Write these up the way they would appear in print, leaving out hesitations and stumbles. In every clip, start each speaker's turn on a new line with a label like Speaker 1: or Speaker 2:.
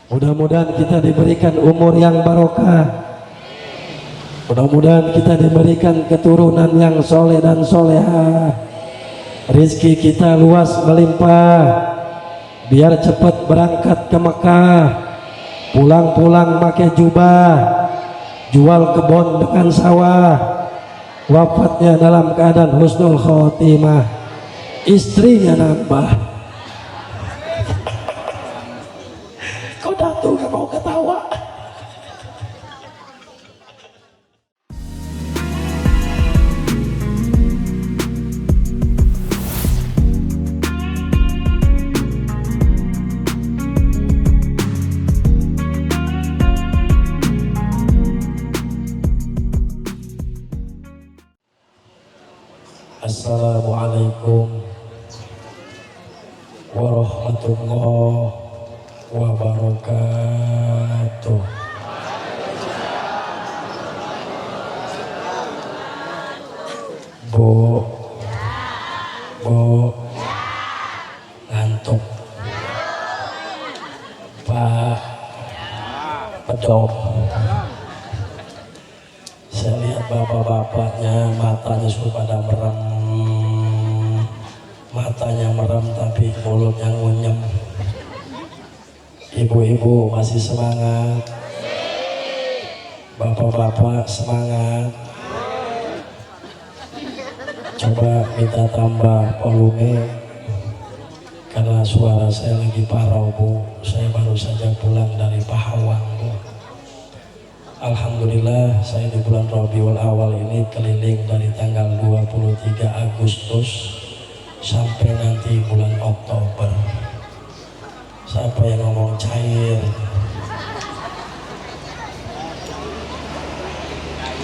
Speaker 1: Mudah-mudahan kita diberikan umur yang barokah. Mudah-mudahan kita diberikan keturunan yang soleh dan soleha. Rizki kita luas melimpah. Biar cepat berangkat ke Mekah. Pulang-pulang pakai jubah. Jual kebun dengan sawah. Wafatnya dalam keadaan husnul khotimah. Istrinya nambah. Kau datuk gak mau ketawa. Assalamualaikum warahmatullahi wabarakatuh. Bu ngantuk. Pak pedok. Saya lihat bapak-bapaknya matanya sudah pada merem. Matanya merem tapi mulutnya ngunyem. Ibu-ibu masih semangat. Bapak-bapak semangat. Coba minta tambah volume karena suara saya lagi parau, Bu. Saya baru saja pulang dari Pahawang, Bu. Alhamdulillah saya di bulan Rabiul Awal ini keliling dari tanggal 23 Agustus sampai nanti bulan Oktober. Siapa yang ngomong cair?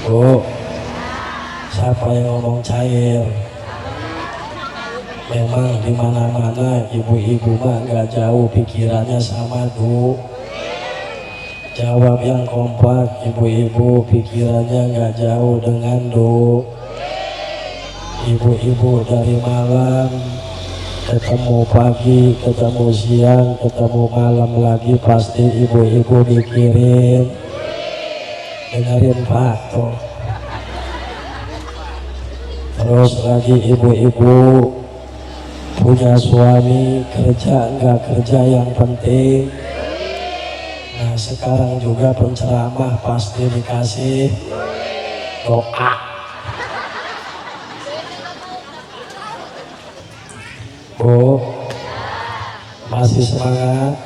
Speaker 1: Bu, siapa yang ngomong cair? Memang di mana-mana ibu-ibu mah nggak jauh pikirannya sama, Bu. Jawab yang kompak, ibu-ibu pikirannya nggak jauh dengan Do. Ibu-ibu dari malam ketemu pagi, ketemu siang, ketemu malam lagi, pasti ibu-ibu mikirin. Dengerin Pak tuh. Terus lagi ibu-ibu punya suami, kerja nggak kerja yang penting. Nah sekarang juga penceramah pasti dikasih doa. Bu, masih semangat?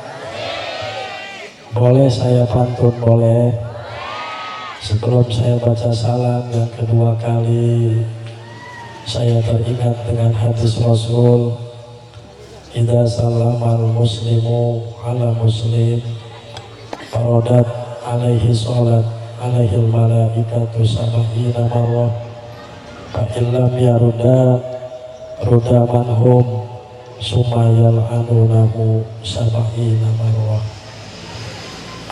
Speaker 1: Boleh saya pantun, boleh? Sebelum saya baca salam yang kedua kali, saya teringat dengan hadis Rasul, idza salamal muslimu ala muslim farodat alaihi sholat alaihi malaikatu sab'ina marrah fa illam yaruda ruda manhum sumayal anunahu sab'ina marrah.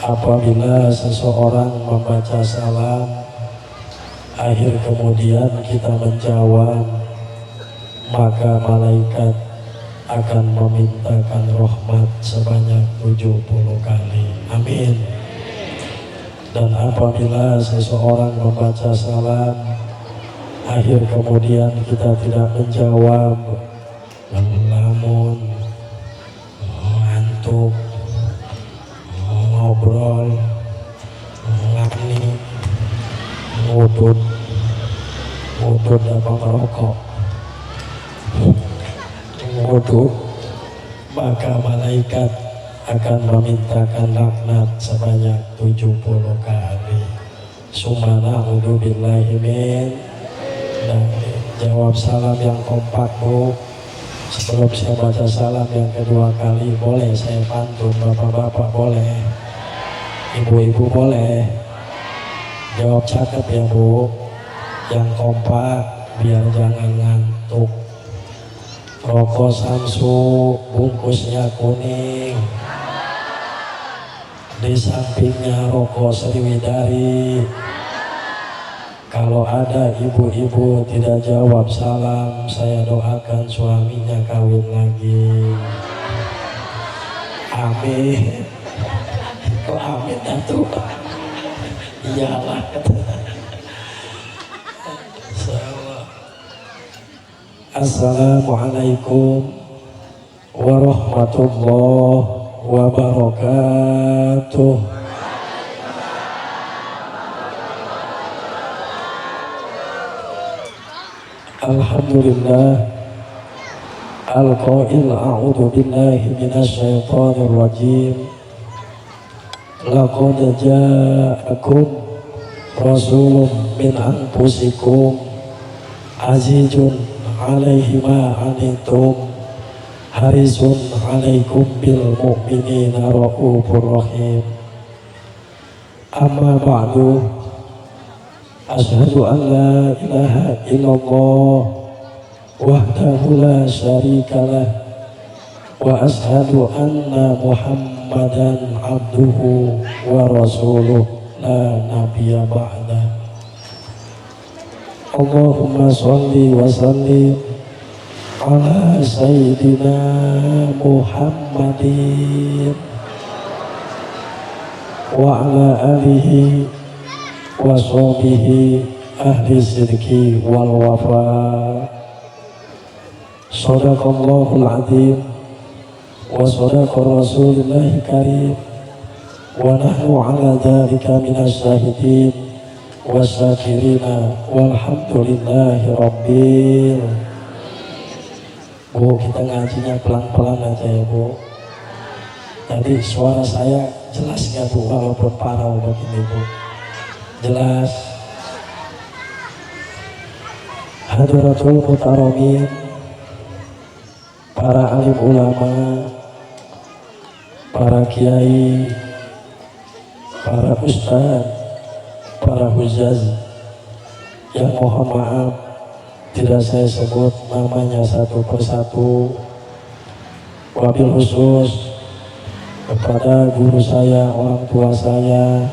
Speaker 1: Apabila seseorang membaca salam akhir kemudian kita menjawab, maka malaikat akan memintakan rahmat sebanyak 70 kali. Amin. Dan apabila seseorang membaca salam akhir kemudian kita tidak menjawab, ngelamun, ngantuk, ngobrol, ngapni, ngudut apa merokok, ngudut, maka malaikat akan memintakan laknat sebanyak 70 kali. Sumana udubillahi min. Dan jawab salam yang kompak, Bu. Sebelum saya baca salam yang kedua kali, boleh saya pantun? Bapak-bapak boleh, ibu-ibu boleh. Jawab cakep ya, Bu. Yang kompak biar jangan ngantuk. Rokok Samsu bungkusnya kuning, di sampingnya rokok Sriwidari. Kalau ada ibu-ibu tidak jawab salam, saya doakan suaminya kawin lagi. Amin. kelamin atuh. Iyalah kata. Assalamualaikum warahmatullahi wabarakatuh. Alhamdulillah al-qail a'udzu billahi minasy syaithanir rajim. Laqad ja'akum rasulun min anfusikum azizun 'alaihi ma 'anittum harisun 'alaikum bil mu'minina raufur rahim. Amma ba'du, asyhadu an la ilaha illallah wahdahu la syarikalah wa asyhadu anna Muhammadan abduhu wa rasuluh la nabiyya ba'da. Allahumma sholli wa sallim ala sayyidina Muhammadin wa ala alihi wa sahbihi ahli sidqi wal wafa. Shadaqallahul azim wa shadaqa rasulillahil karim wa nahnu ala dzalika minas syahidin wasyakirina walhamdulillahi rabbil. Bu, kita ngajinya pelan-pelan aja ya Bu. Tadi suara saya jelas gak Bu, walaupun parau begini Bu? Jelas. Hadratul mutaramin, para alim ulama, para kiai, para ustaz, para hujaz yang mohon maaf tidak saya sebut namanya satu persatu. Wabil khusus kepada guru saya, orang tua saya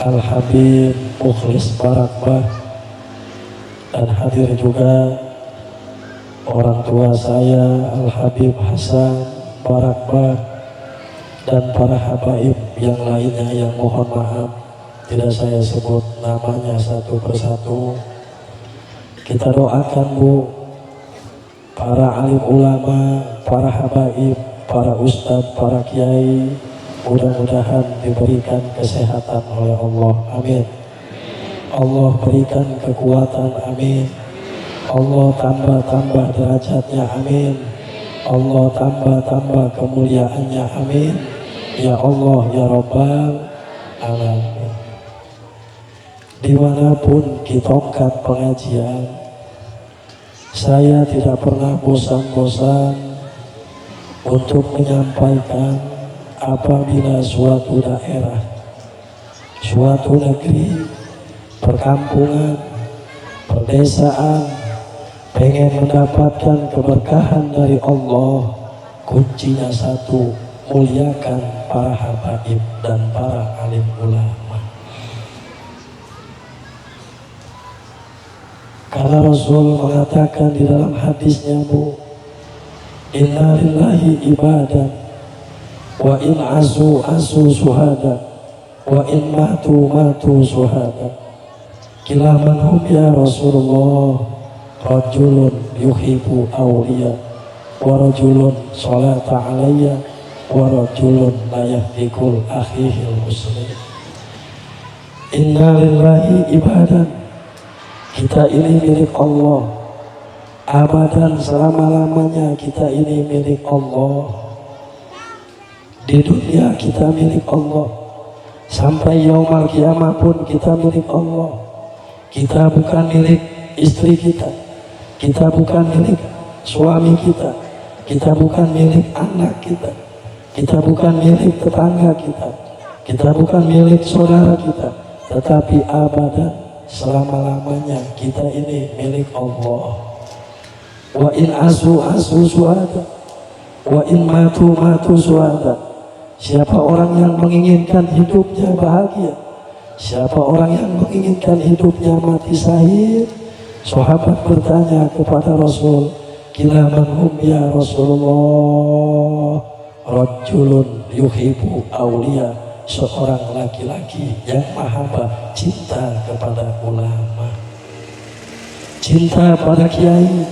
Speaker 1: Al-Habib Mukhlis Barakbah, dan hadir juga orang tua saya Al-Habib Hasan Barakbah, dan para habaib yang lainnya yang mohon maaf tidak saya sebut namanya satu persatu. Kita doakan Bu, para alim ulama, para habaib, para ustadz, para kiai, mudah-mudahan diberikan kesehatan oleh Allah, amin. Allah berikan kekuatan, amin. Allah tambah-tambah derajatnya, amin. Allah tambah-tambah kemuliaannya, amin. Ya Allah, ya Rabbal alamin. Dimanapun kitongkat pengajian, saya tidak pernah bosan-bosan untuk menyampaikan apabila suatu daerah, suatu negeri, perkampungan, perdesaan pengen mendapatkan keberkahan dari Allah, kuncinya satu, muliakan para habaib dan para alim ulama. Karena Rasul mengatakan di dalam hadisnya Bu, inna lillahi ibadah wa in asu suhada wa in matu suhada. Kila man hum ya Rasulullah, rajulun yuhibbu awliya wa rajulun salata alayya wa rajulun la yahdikul akhihil muslim. Inna lillahi ibadah, kita ini milik Allah, abadan selama-lamanya kita ini milik Allah. Di dunia kita milik Allah, sampai yaumul kiamah pun kita milik Allah. Kita bukan milik istri kita, kita bukan milik suami kita, kita bukan milik anak kita, kita bukan milik tetangga kita, kita bukan milik saudara kita, tetapi abadan selama-lamanya kita ini milik Allah. Wa in asu suhada wa in matu suhada. Siapa orang yang menginginkan hidupnya bahagia, siapa orang yang menginginkan hidupnya mati syahid. Sahabat bertanya kepada Rasul, kila man hum ya Rasulullah? Rajulun yuhibbu awliya seorang laki-laki yang maha cinta kepada ulama, cinta pada kiai,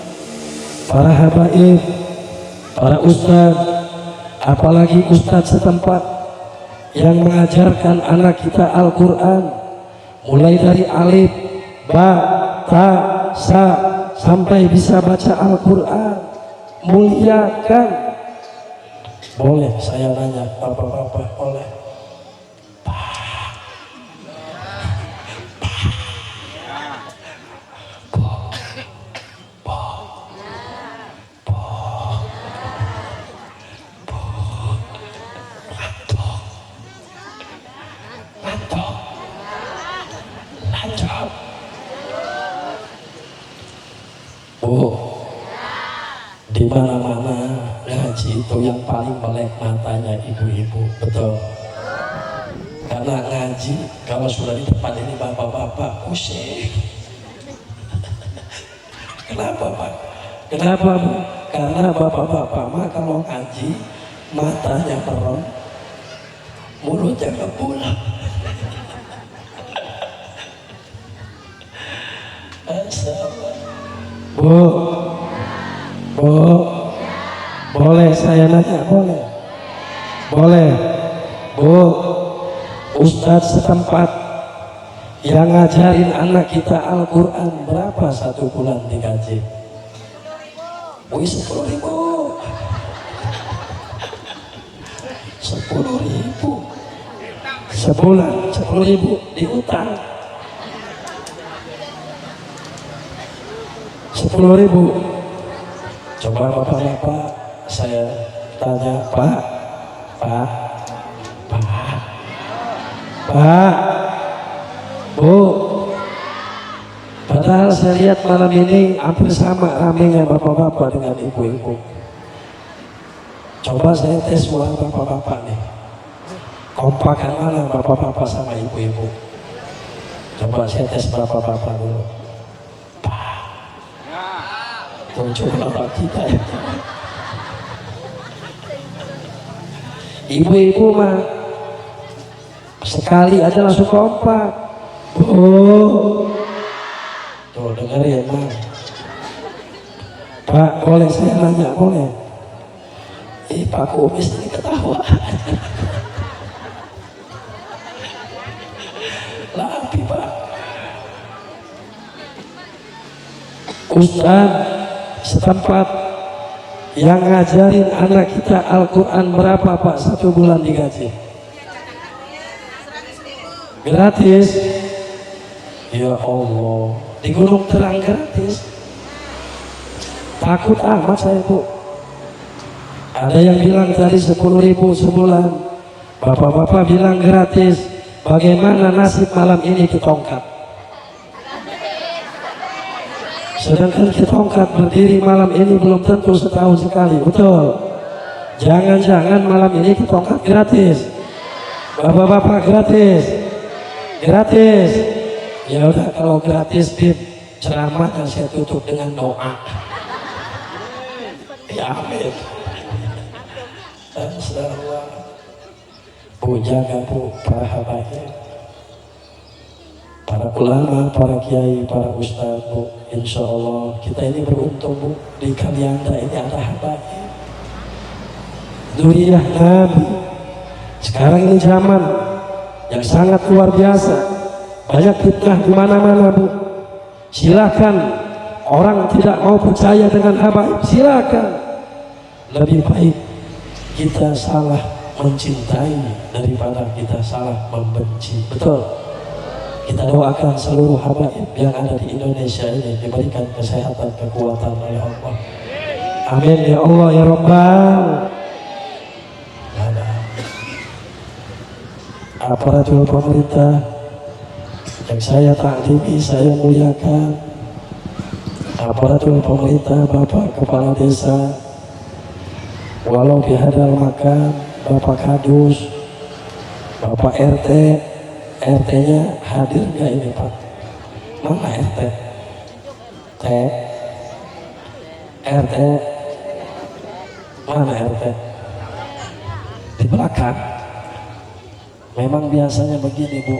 Speaker 1: para habaib, para ustadz, apalagi ustadz setempat yang mengajarkan anak kita Al-Quran mulai dari alif, ba, ta, sa sampai bisa baca Al-Quran. Muliakan. Boleh saya nanya bapak-bapak, boleh? Bu, di mana-mana ngaji itu yang paling melek matanya ibu-ibu, betul? Karena ngaji kalau sudah di depan ini bapak-bapak pusing. Kenapa Pak? Kenapa Bu? Karena bapak-bapak mah kalau ngaji matanya merem, mulutnya kebulat. Bu, Bu, boleh saya nanya? Boleh? Boleh. Bu, ustadz setempat yang ngajarin anak kita Al-Quran berapa satu bulan digaji? Wih, 10.000. 10.000 sebulan, 10.000 diutang. 10.000. Coba bapak-bapak saya tanya, Pak, Bu, padahal saya lihat malam ini hampir sama ramenya bapak-bapak dengan ibu-ibu. Coba saya tes ulang bapak-bapak nih, kompakan mana bapak-bapak sama ibu-ibu? Coba saya tes bapak-bapak dulu. Muncul bapak kita ya. Ibu-ibu mah sekali aja langsung kompak. Oh, tuh dengar ya Bang. Pak, boleh saya nanya? Boleh? Pak Kumis ini ketawa. Lapi Pak. Ustaz setempat yang ngajarin anak kita Al-Quran berapa Pak satu bulan digaji? Gratis. Ya Allah, di Gunung Terang gratis. Takut amat saya Bu. Ada yang bilang tadi 10.000 sebulan, bapak-bapak bilang gratis. Bagaimana nasib malam ini ketongkat? Sedangkan ketongkat berdiri malam ini belum tentu setahun sekali, betul? Jangan-jangan malam ini ketongkat gratis. Bapak-bapak gratis. Gratis. Ya udah kalau gratis Bib, ceramahnya saya tutup dengan doa. Ya amin. Assalamualaikum. Bu, jaga Bu para habaib, para ulama, para kiai, para ustadz Bu. Insya Allah kita ini beruntung Bu, di Kalianda ini ada habaib, dzurriyyah Nabi. Sekarang ini zaman yang sangat luar biasa, banyak fitnah di mana-mana Bu. Silakan orang tidak mau percaya dengan habaib, silakan. Lebih baik kita salah mencintai daripada kita salah membenci, betul? Kita doakan seluruh habaib yang ada di Indonesia ini diberikan kesehatan, kekuatan oleh Allah. Amin ya Allah ya Rabbal. Aparatur pemerintah yang saya taklimi, saya muliakan, aparatur pemerintah, Bapak Kepala Desa, walau dihadal makan, Bapak Kadus, Bapak RT, RT-nya hadir nggak ini Pak? Mana RT? RT mana RT? Di belakang. Memang biasanya begini Bu,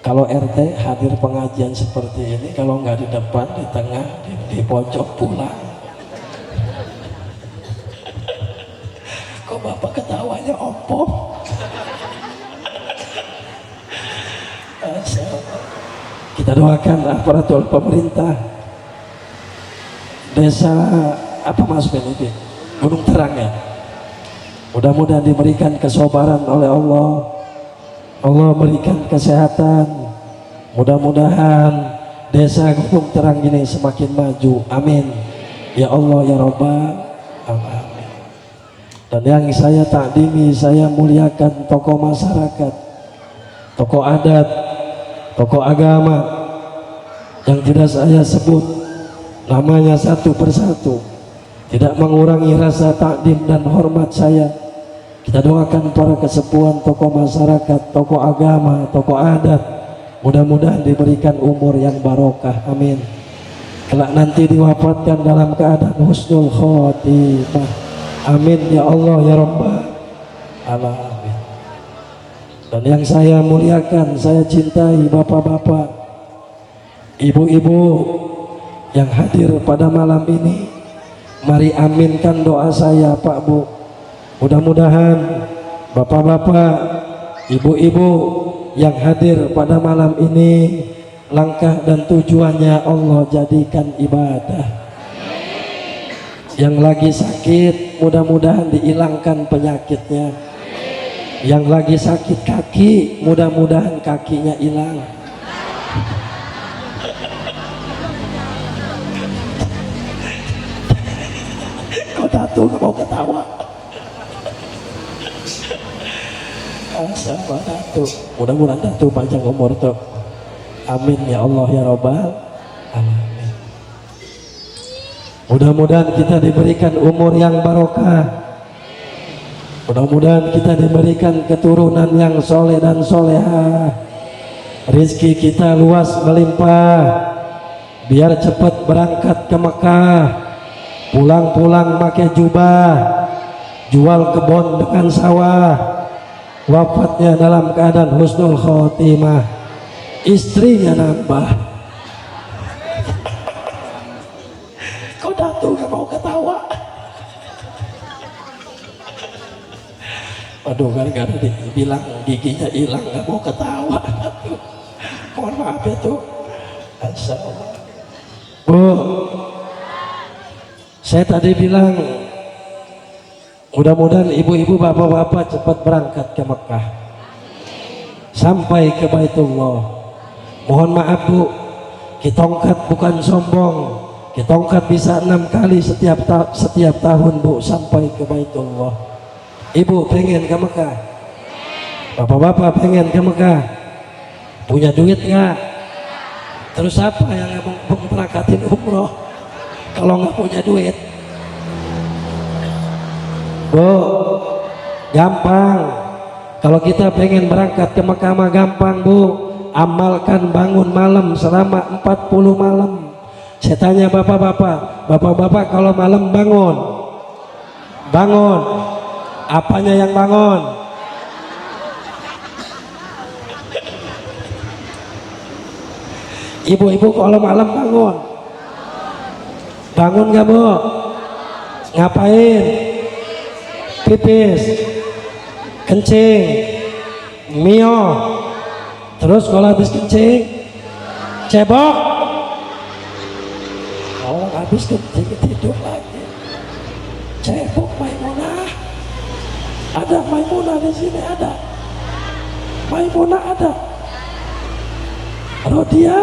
Speaker 1: kalau RT hadir pengajian seperti ini, kalau nggak di depan, di tengah, di pojok pulang. Kok Bapak ketawanya opo? Kita doakan aparatur pemerintah desa apa Mas Benedi, Gunung Terang ya, mudah-mudahan diberikan kesabaran oleh Allah. Allah berikan kesehatan, mudah-mudahan desa Gunung Terang ini semakin maju, amin ya Allah ya Rabbal alamin. Dan yang saya takdimi, saya muliakan tokoh masyarakat, tokoh adat, tokoh agama yang tidak saya sebut namanya satu persatu, tidak mengurangi rasa takdim dan hormat saya. Kita doakan para kesepuhan, tokoh masyarakat, tokoh agama, tokoh adat, mudah-mudahan diberikan umur yang barokah, amin. Kelak nanti diwafatkan dalam keadaan husnul khotimah, amin ya Allah ya Rabbal alamin. Dan yang saya muliakan, saya cintai bapak-bapak, ibu-ibu yang hadir pada malam ini, mari aminkan doa saya Pak Bu. Mudah-mudahan bapak-bapak, ibu-ibu yang hadir pada malam ini, langkah dan tujuannya Allah jadikan ibadah. Yang lagi sakit, mudah-mudahan dihilangkan penyakitnya. Yang lagi sakit kaki, mudah-mudahan kakinya hilang. Kau Datu gak mau ketawa? Sama Datu, mudah-mudahan Datu panjang umur tuh, amin ya Allah ya Rabbal alamin. Mudah-mudahan kita diberikan umur yang barokah, mudah-mudahan kita diberikan keturunan yang soleh dan solehah, rizki kita luas melimpah, biar cepat berangkat ke Mekah, pulang-pulang pakai jubah, jual kebun dengan sawah, wafatnya dalam keadaan husnul khotimah, istrinya nambah. Kau Datu gak mau ketawa? Aduh, gara-gara dibilang giginya hilang gak mau ketawa. Mohon maaf ya tuh. Assalamualaikum Bu, saya tadi bilang mudah-mudahan ibu-ibu bapak-bapak cepat berangkat ke Mekah sampai ke Baitullah. Mohon maaf Bu, kitongkat bukan sombong, kitongkat bisa 6 kali setiap tahun Bu sampai ke Baitullah. Ibu pengen ke Mekah, bapak-bapak pengen ke Mekah, punya duit nggak? Terus apa yang mau berangkatin umroh kalau nggak punya duit? Bu, gampang. Kalau kita pengen berangkat ke Mekah mah gampang Bu, amalkan bangun malam selama 40 malam. Saya tanya bapak-bapak kalau malam bangun, apanya yang bangun? Ibu-ibu kalau malam bangun gak Bu? Ngapain? Pipis, kencing, mio, terus kalau habis kencing cebok, kalau habis kencing tidur lagi, cebok. Maimunah, ada Maimunah di sini, ada Maimunah, ada Rodia,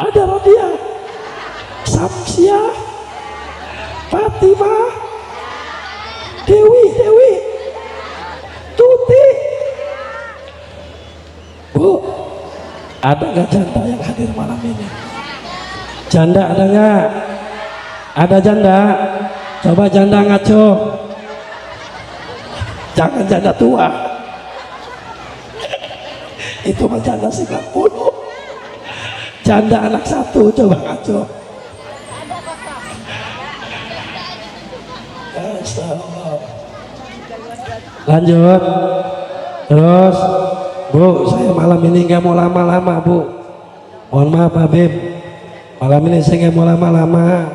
Speaker 1: ada Rodia, Samsia, Fatimah, Dewi, Tuti. Bu, ada nggak janda yang hadir malam ini? Janda ada nggak? Ada janda? Coba janda ngaco. Jangan janda tua. Itu mah janda 90. Janda anak 1 coba ngaco. Lanjut. Terus Bu, saya malam ini nggak mau lama-lama Bu, mohon maaf Habib, malam ini saya nggak mau lama-lama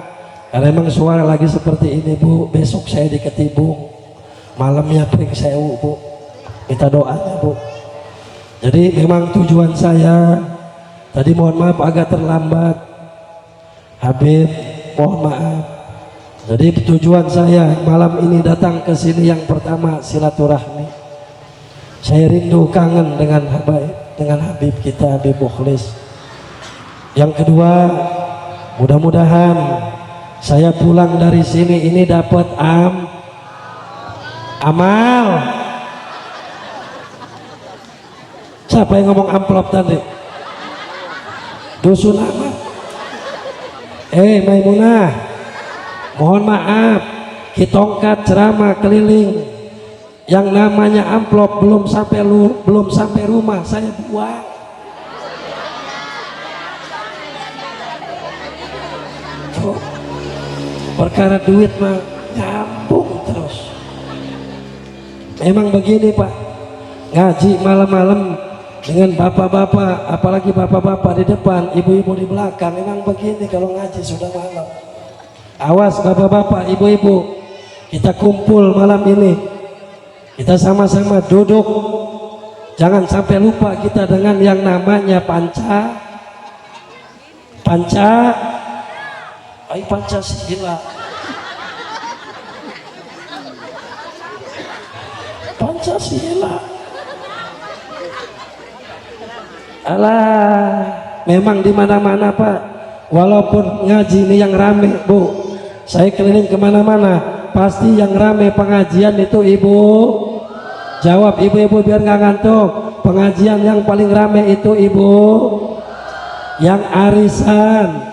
Speaker 1: karena emang suara lagi seperti ini Bu. Besok saya di Ketibung, malamnya Pring Sewu Bu, minta doanya Bu. Jadi memang tujuan saya tadi, mohon maaf agak terlambat Habib, mohon maaf. Jadi tujuan saya malam ini datang ke sini yang pertama silaturahmi. Saya rindu kangen dengan Habib kita, Habib Mukhlis. Yang kedua, mudah-mudahan saya pulang dari sini ini dapat amal. Siapa yang ngomong amplop tadi? Dusun amal. Maimunah, mohon maaf, kitongkat ceramah keliling. Yang namanya amplop belum sampai rumah saya buang. Tuh, perkara duit mah nyambung terus. Memang begini Pak, ngaji malam-malam dengan bapak-bapak, apalagi bapak-bapak di depan, ibu-ibu di belakang. Memang begini kalau ngaji sudah malam. Awas bapak-bapak, ibu-ibu, kita kumpul malam ini. Kita sama-sama duduk, jangan sampai lupa kita dengan yang namanya Pancasila. Pancasila. Alah, memang di mana-mana Pak. Walaupun ngaji ini yang rame Bu, saya keliling kemana-mana, pasti yang rame pengajian itu ibu. Jawab ibu-ibu biar nggak ngantuk. Pengajian yang paling rame itu ibu. Yang arisan,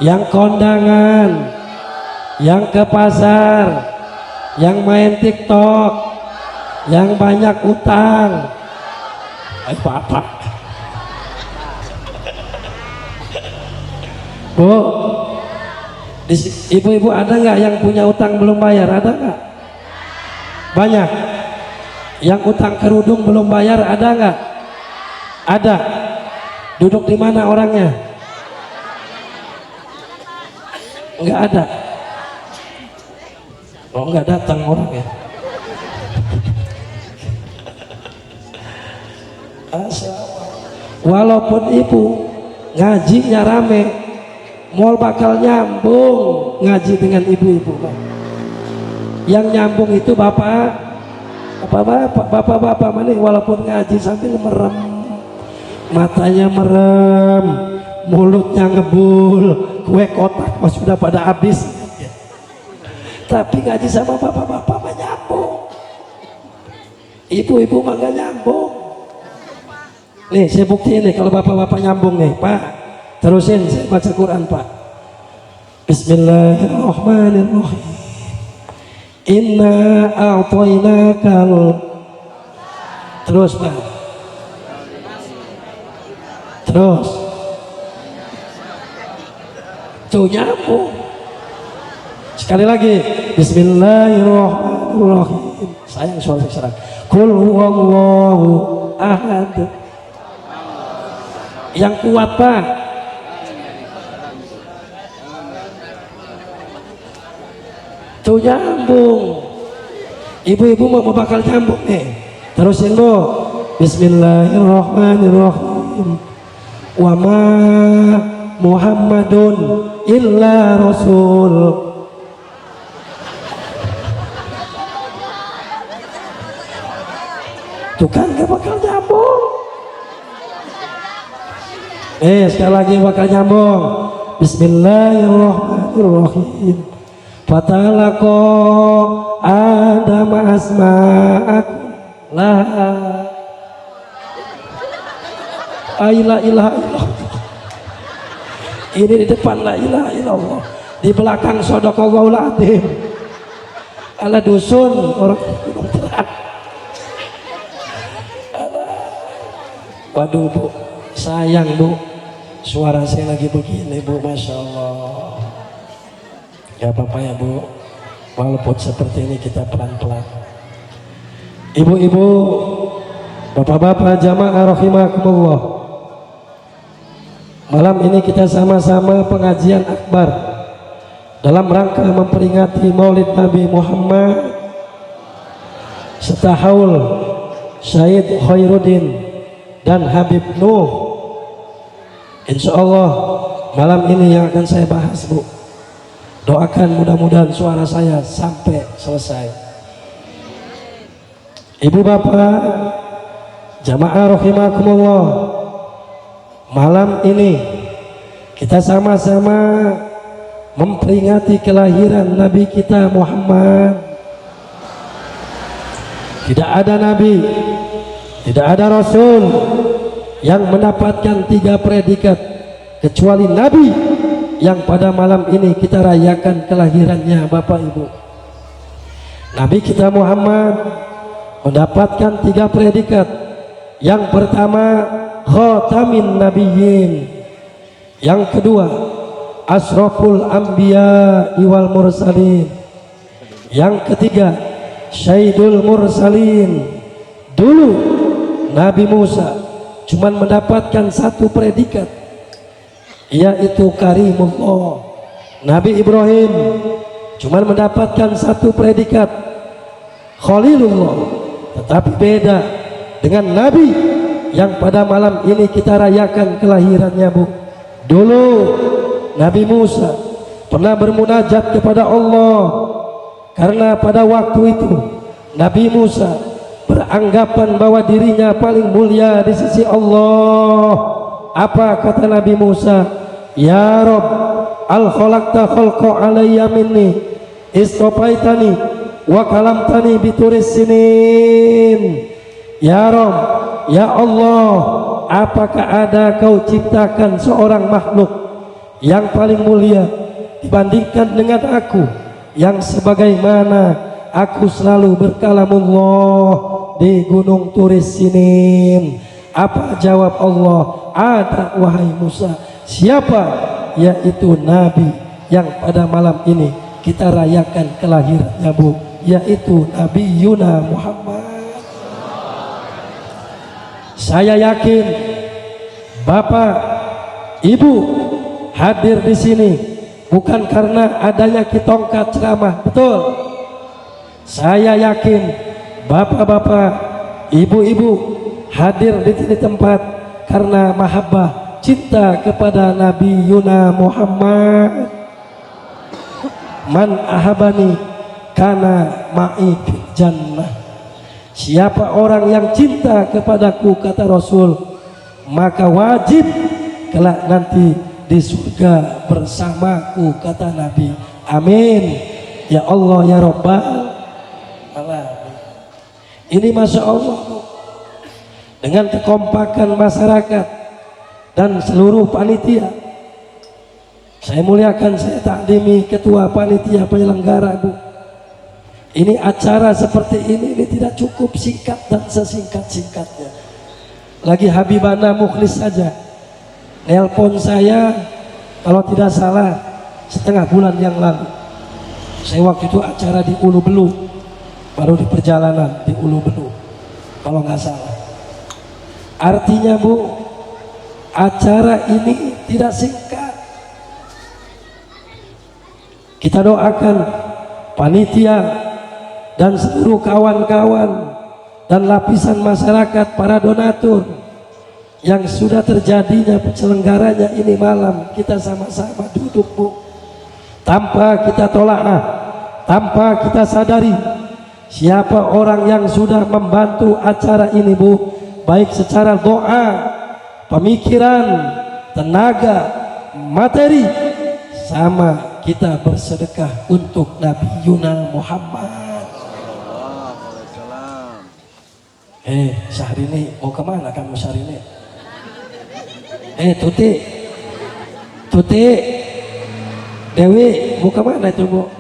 Speaker 1: yang kondangan, yang ke pasar, yang main TikTok, yang banyak utang. Apa? Bu, ibu-ibu ada nggak yang punya utang belum bayar? Ada nggak? Banyak. Yang utang kerudung belum bayar ada nggak? Ada. Duduk di mana orangnya? Nggak ada. Oh, nggak datang orangnya. Walaupun ibu ngajinya rame, mal bakal nyambung ngaji dengan ibu-ibu. Yang nyambung itu bapak-bapak mana, walaupun ngaji sambil merem, matanya merem, mulutnya ngebul, kue kotak mas sudah pada habis, tapi ngaji sama bapak-bapak mah nyambung, ibu-ibu mah gak nyambung. Nih saya buktiin nih kalau bapak-bapak nyambung nih Pak, terusin saya baca Quran Pak. Bismillahirrahmanirrahim. Inna a'tainakal. Terus Pak. Terus. Tuh nyambung. Sekali lagi. Bismillahirrahmanirrahim. Sayang suara serang. Qul huwallahu ahad. Yang kuat Pak. Tuh nyambung. Ibu-ibu mau bakal nyambung nih. Terusin Bu. Bismillahirrahmanirrahim. Wa ma Muhammadun illa rasul. Tuh kan gak bakal nyambung. Sekali lagi bakal nyambung. Bismillahirrahmanirrahim. Fatalaqa Adam asma'akum la ilaha illallah. Ini di depan la ilaha illallah, di belakang shadaqallahul adzim. Ala dusun orang gunung terang. Waduh Bu, sayang Bu, suara saya lagi begini Bu, Masya Allah. Gak apa-apa ya Bu, walaupun seperti ini kita pelan-pelan.
Speaker 2: Ibu-ibu, bapak-bapak jamaah rahimakumullah. Malam ini kita sama-sama pengajian akbar dalam rangka memperingati Maulid Nabi Muhammad serta haul Syahid Khairuddin dan Habib Nuh. Insya Allah malam ini yang akan saya bahas, Bu. Doakan mudah-mudahan suara saya sampai selesai. Ibu bapak jamaah rahimakumullah, malam ini kita sama-sama memperingati kelahiran Nabi kita Muhammad. Tidak ada Nabi, tidak ada Rasul yang mendapatkan 3 predikat kecuali Nabi yang pada malam ini kita rayakan kelahirannya, Bapak Ibu. Nabi kita Muhammad mendapatkan 3 predikat. Yang pertama, khatamin nabiyyin. Yang kedua, asraful anbiya wal mursalin. Yang ketiga, syaidul mursalin. Dulu Nabi Musa cuman mendapatkan 1 predikat, yaitu karimullah. Nabi Ibrahim cuman mendapatkan 1 predikat, khalilullah. Tetapi beda dengan Nabi yang pada malam ini kita rayakan kelahirannya, Bu. Dulu Nabi Musa pernah bermunajat kepada Allah, karena pada waktu itu Nabi Musa beranggapan bahwa dirinya paling mulia di sisi Allah. Apa kata Nabi Musa? Ya Rob, al-khalaqta khalqa alayya minni istopaitani wa kalamtani bituris sinin. Ya Rob, ya Allah, apakah ada kau ciptakan seorang makhluk yang paling mulia dibandingkan dengan aku, yang sebagaimana aku selalu berkalamullah di gunung Turis Sinin. Apa jawab Allah? Ada, wahai Musa. Siapa? Yaitu Nabi yang pada malam ini kita rayakan kelahirannya, Bu, yaitu Nabi Yuna Muhammad. Saya yakin Bapak, Ibu hadir di sini bukan karena adanya kitongkat ceramah, betul. Saya yakin bapak-bapak, ibu-ibu hadir di sini tempat karena mahabbah, cinta kepada Nabi Yuna Muhammad. Man ahabani kana ma'i fil jannah. Siapa orang yang cinta kepadaku, kata Rasul, maka wajib kelak nanti di surga bersamaku, kata Nabi. Amin ya Allah ya Rabbal alamin. Ini Masya Allah, dengan kekompakan masyarakat dan seluruh panitia. Saya muliakan, saya takdimi ketua panitia penyelenggara, Bu. Ini acara seperti ini tidak cukup singkat dan sesingkat-singkatnya. Lagi Habibana Mukhlis saja nelpon saya, kalau tidak salah setengah bulan yang lalu. Saya waktu itu acara di Ulu Belu, baru di perjalanan di Ulu Belu kalau nggak salah. Artinya, Bu, acara ini tidak singkat. Kita doakan panitia dan seluruh kawan-kawan dan lapisan masyarakat, para donatur yang sudah terjadinya penyelenggaranya ini malam. Kita sama-sama duduk, Bu, tanpa kita tolaah, tanpa kita sadari siapa orang yang sudah membantu acara ini, Bu, baik secara doa, pemikiran, tenaga, materi, sama kita bersedekah untuk Nabi Yuna Muhammad. Syahrini, mau kemana kamu Syahrini? Tuti, Dewi, mau kemana itu, Bu?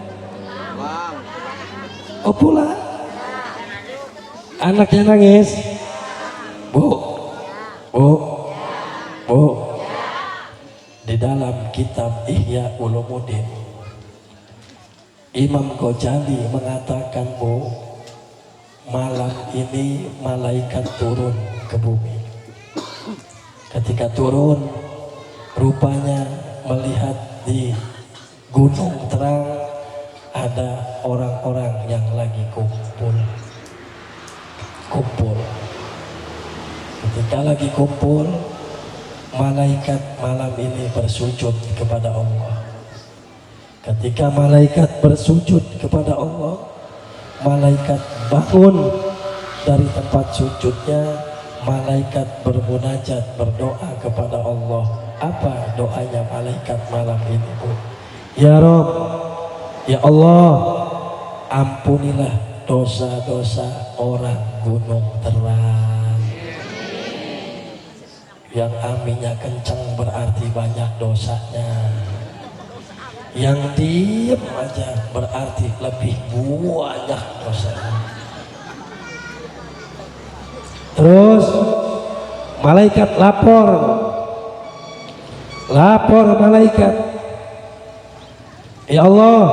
Speaker 2: Oh, pulang. Anaknya nangis, Bu. Di dalam kitab Ihya Ulumuddin, Imam Ghazali mengatakan, Bu,
Speaker 1: malam ini malaikat turun ke bumi. Ketika turun, rupanya melihat di gunung terang ada orang-orang yang lagi kumpul. Ketika lagi kumpul, malaikat malam ini bersujud kepada Allah. Ketika malaikat bersujud kepada Allah, malaikat bangun dari tempat sujudnya, malaikat bermunajat, berdoa kepada Allah. Apa doanya malaikat malam ini, Bu?
Speaker 2: Ya Rob,
Speaker 1: Ya Allah, ampunilah dosa-dosa orang Gunung Terang. Yang aminnya kencang berarti banyak dosanya. Yang diem aja berarti lebih banyak dosanya.
Speaker 2: terus malaikat lapor malaikat, ya Allah,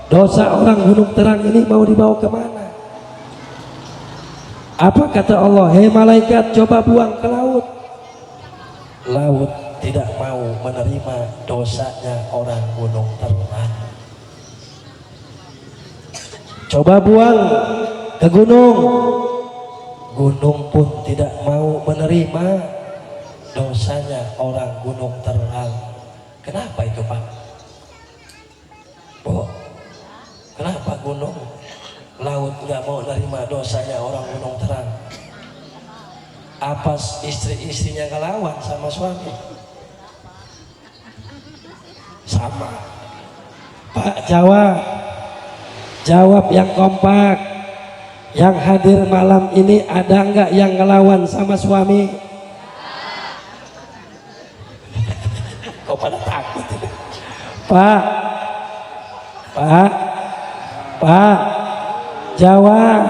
Speaker 2: dosa orang Gunung Terang ini mau dibawa kemana? Apa kata Allah? Hei malaikat, coba buang ke laut.
Speaker 1: Laut tidak mau menerima dosanya orang Gunung Terang.
Speaker 2: Coba buang ke gunung.
Speaker 1: Gunung pun tidak mau menerima dosanya orang Gunung Terang. Kenapa itu, Pak? Bu, kenapa gunung laut nggak mau menerima dosanya orang Gunung Terang? Apa istri-istrinya ngelawan sama suami? Sama.
Speaker 2: Pak, jawab yang kompak. Yang hadir malam ini ada nggak yang ngelawan sama suami?
Speaker 1: Kok pada takut?
Speaker 2: Pak, jawab.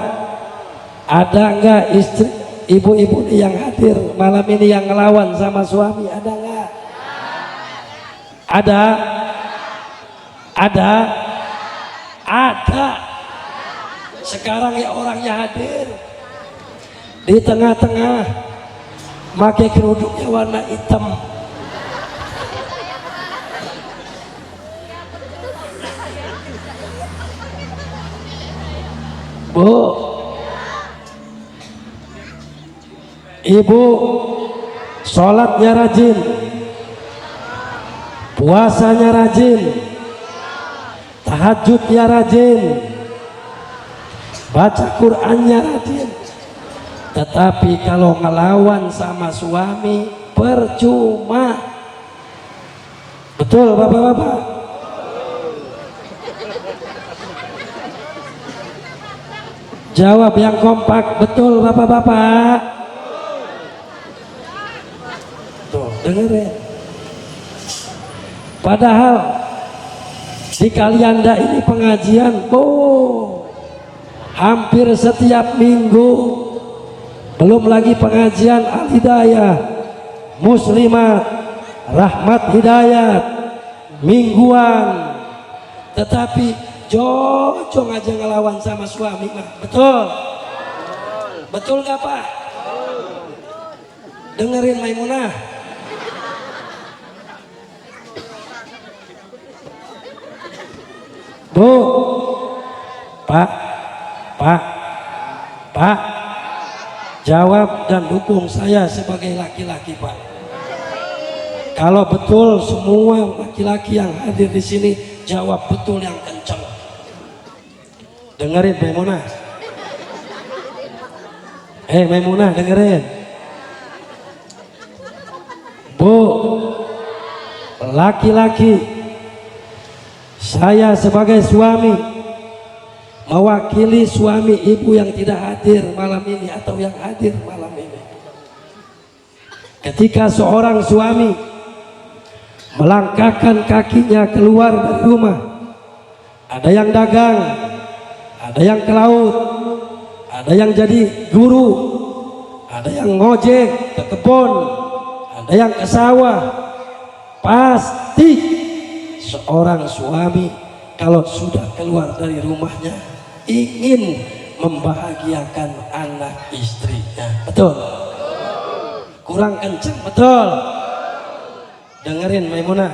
Speaker 2: Ada nggak istri ibu-ibu yang hadir malam ini yang ngelawan sama suami? Ada nggak? Ada. Sekarang ya orangnya hadir di tengah-tengah, pakai kerudungnya warna hitam. Bu, ibu sholatnya rajin, puasanya rajin, tahajudnya rajin, baca Qur'annya rajin. Tetapi kalau ngelawan sama suami percuma. Betul bapak-bapak? Jawab yang kompak. Betul bapak-bapak?
Speaker 1: Tuh, dengerin.
Speaker 2: Padahal di Kalianda ini pengajian, hampir setiap minggu. Belum lagi pengajian Al-Hidayah, Muslimat, Rahmat Hidayat, mingguan. Tetapi jojong aja ngelawan sama suami mah. Betul nggak Pak? Dengerin Maimunah. Bu, Pak, jawab dan dukung saya sebagai laki-laki, Pak. Kalau betul semua laki-laki yang hadir di sini jawab betul yang kencang. Dengerin Maimunah. Maimunah dengerin. Bu, laki-laki, saya sebagai suami mewakili suami ibu yang tidak hadir malam ini atau yang hadir malam ini. Ketika seorang suami melangkahkan kakinya keluar dari rumah, ada yang dagang, ada yang ke laut, ada yang jadi guru, ada yang ngojek ke kebun, ada yang ke sawah. Pasti seorang suami kalau sudah keluar dari rumahnya ingin
Speaker 1: membahagiakan anak istrinya. Betul? Kurang kencang, betul? Dengerin Maimunah.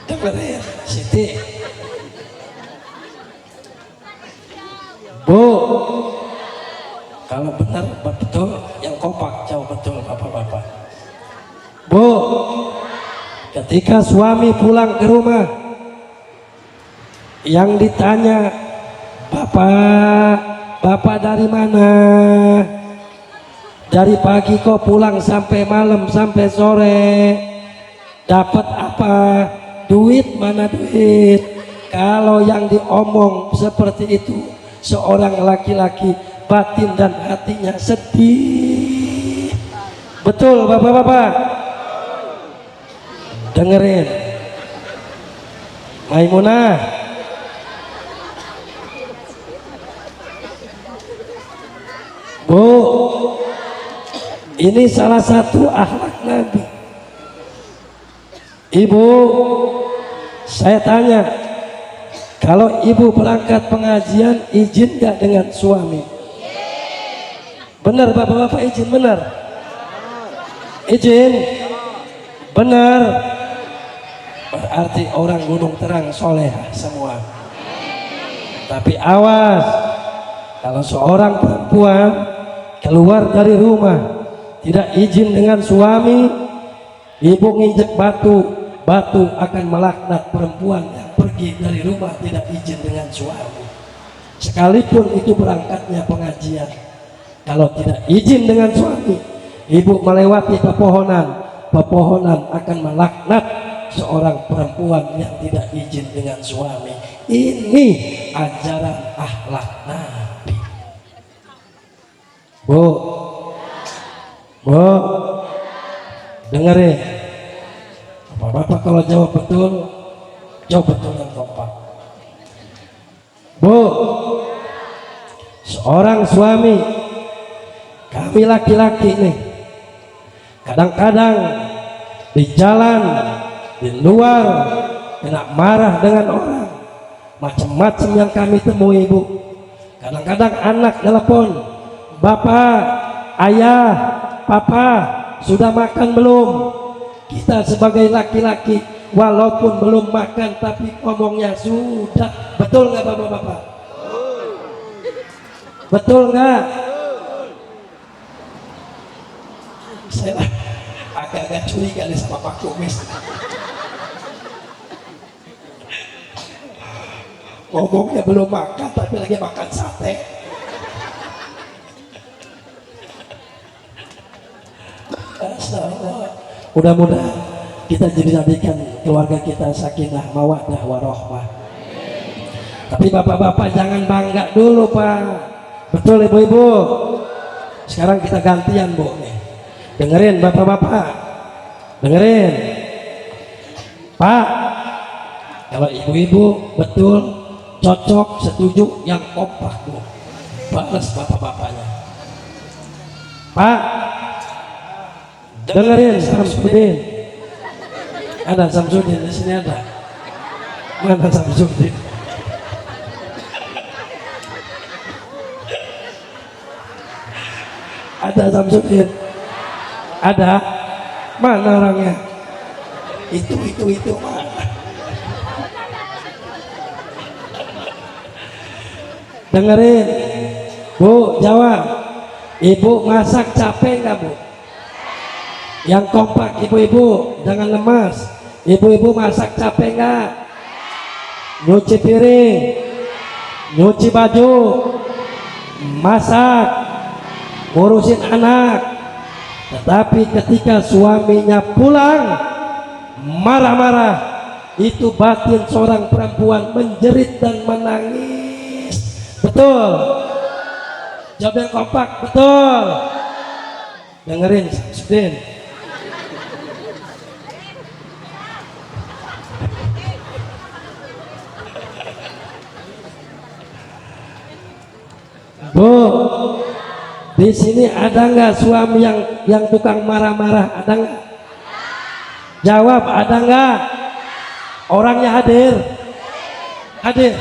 Speaker 1: Dengerin Siti. Bu, kalau benar betul yang kompak jauh betul bapak-bapak. Bu, ketika suami pulang ke rumah, yang ditanya, bapak dari mana? Dari pagi kok pulang sampai malam sampai sore, dapat apa? Duit mana duit? Kalau yang diomong seperti itu, seorang laki-laki batin dan hatinya sedih. Betul bapak-bapak? Dengerin Maimunah. Bu, ini salah satu akhlak Nabi. Ibu, saya tanya, kalau ibu berangkat pengajian izin gak dengan suami? Benar bapak-bapak, izin benar? Izin? Benar? Berarti orang gunung terang soleh semua. Tapi awas, kalau seorang perempuan keluar dari rumah tidak izin dengan suami, ibu nginjek batu akan melaknat perempuan yang pergi dari rumah tidak izin dengan suami. Sekalipun itu berangkatnya pengajian, kalau tidak izin dengan suami, ibu melewati pepohonan akan melaknat seorang perempuan yang tidak izin dengan suami. Ini ajaran akhlak Nabi. Bu, dengerin. Bapak kalau jawab betul yang kompak. Bu, seorang suami, kami laki-laki nih, kadang-kadang di jalan, di luar, kena marah dengan orang, macam-macam yang kami temui Bu. Kadang-kadang anak telepon, bapak, ayah, papa, sudah makan belum? Kita sebagai laki-laki walaupun belum makan tapi ngomongnya sudah. Betul nggak bapak-bapak? Betul nggak? Saya agak-agak curiga nih sama Pak Kumis. Ngomongnya belum makan tapi lagi makan sate. Mudah-mudahan kita jadikan keluarga kita sakinah mawaddah warahmah. Tapi bapak-bapak jangan bangga dulu Pak. Betul ibu-ibu? Sekarang kita gantian Bu nih. Dengerin bapak-bapak. Dengerin. Pak, kalau ibu-ibu betul cocok setuju yang kompak Bu. Balas bapak-bapaknya. Pak, dengerin Samsudin. Ada Samsudin di sini ada. Mana Samsudin? Ada Samsudin. Ada. Mana orangnya? Itu mana? Dengerin. Bu, jawab. Ibu masak capek nggak Bu? Yang kompak ibu-ibu, jangan lemas. Ibu-ibu masak capek nggak? Nyuci piring, nyuci baju, masak, ngurusin anak. Tetapi ketika suaminya pulang marah-marah, itu batin seorang perempuan menjerit dan menangis. Betul? Jawab yang kompak, betul? Dengerin Samsudin. Bu, di sini ada nggak suami yang tukang marah-marah? Ada nggak? Jawab, ada nggak? Orangnya hadir?
Speaker 2: Hadir.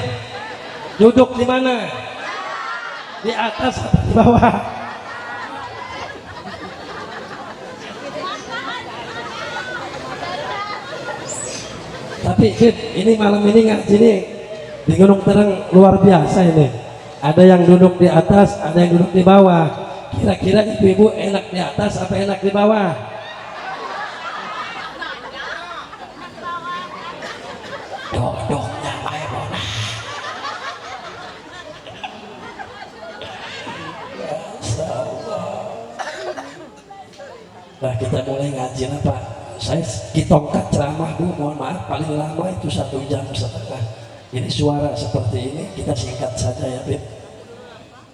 Speaker 2: Duduk di mana? Di atas atau di bawah? Tapi Fit, ini malam ini ngaji nih di Gunung Tereng luar biasa ini. Ada yang duduk di atas, ada yang duduk di bawah. Kira-kira ibu-ibu enak di atas apa enak di bawah? Duduknya Maimuna. Nah, kita mulai ngaji apa? Saya ditongkat ceramah Bu, mohon maaf paling lama itu 1,5 jam. Ini suara seperti ini kita singkat saja ya Bib,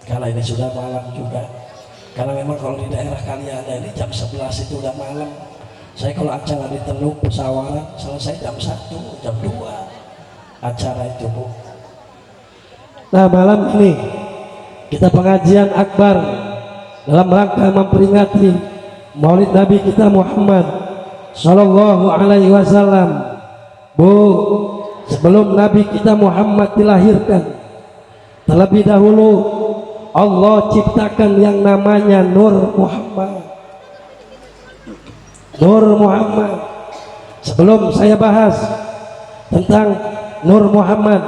Speaker 2: karena ini sudah malam juga. Karena memang kalau di daerah kalian ini jam 11 itu udah malam. Saya kalau acara di Teluk Pesawaran selesai jam 1, jam 2 acara itu Bu. Nah, malam ini kita pengajian akbar dalam rangka memperingati Maulid Nabi kita Muhammad Sallallahu Alaihi Wasallam. Bu, sebelum Nabi kita Muhammad dilahirkan, terlebih dahulu Allah ciptakan yang namanya Nur Muhammad. Nur Muhammad. Sebelum saya bahas tentang Nur Muhammad,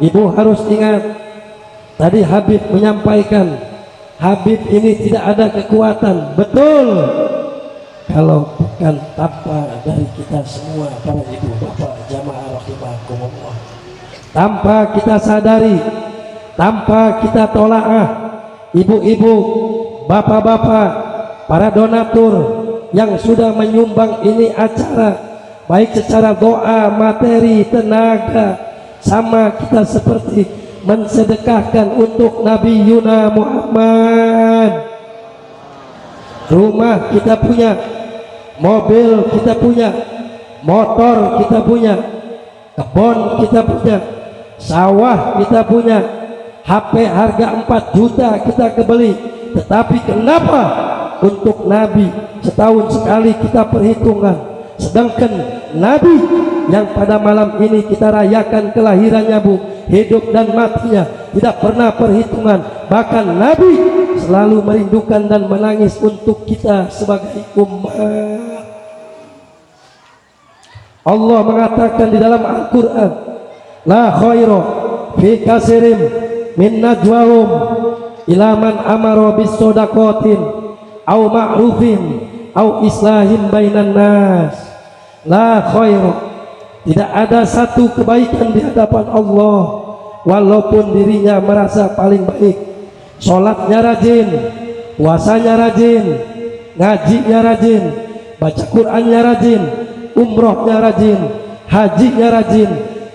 Speaker 2: ibu harus ingat tadi Habib menyampaikan, Habib ini tidak ada kekuatan. Betul, kalau bukan tanpa dari kita semua para ibu bapak jamaah rahimakumullah, tanpa kita sadari, tanpa kita tolaah, ibu-ibu, bapak-bapak, para donatur yang sudah menyumbang ini acara, baik secara doa, materi, tenaga, sama kita seperti mensedekahkan untuk Nabi Yuna Muhammad. Rumah kita punya, mobil kita punya, motor kita punya, kebun kita punya, sawah kita punya, HP harga 4 juta kita kebeli. Tetapi kenapa untuk Nabi setahun sekali kita perhitungkan, sedangkan Nabi yang pada malam ini kita rayakan kelahirannya Bu, hidup dan matinya tidak pernah perhitungan. Bahkan Nabi selalu merindukan dan menangis untuk kita sebagai umat. Allah mengatakan di dalam Al-Quran, la khaira fi kasirim min najwahum ila man amara bis sodakotin au ma'rufin au islahin bainan nas. La khaira, tidak ada satu kebaikan di hadapan Allah walaupun dirinya merasa paling baik. Sholatnya rajin, puasanya rajin, ngajinya rajin, baca Qur'annya rajin, umrohnya rajin, hajinya rajin.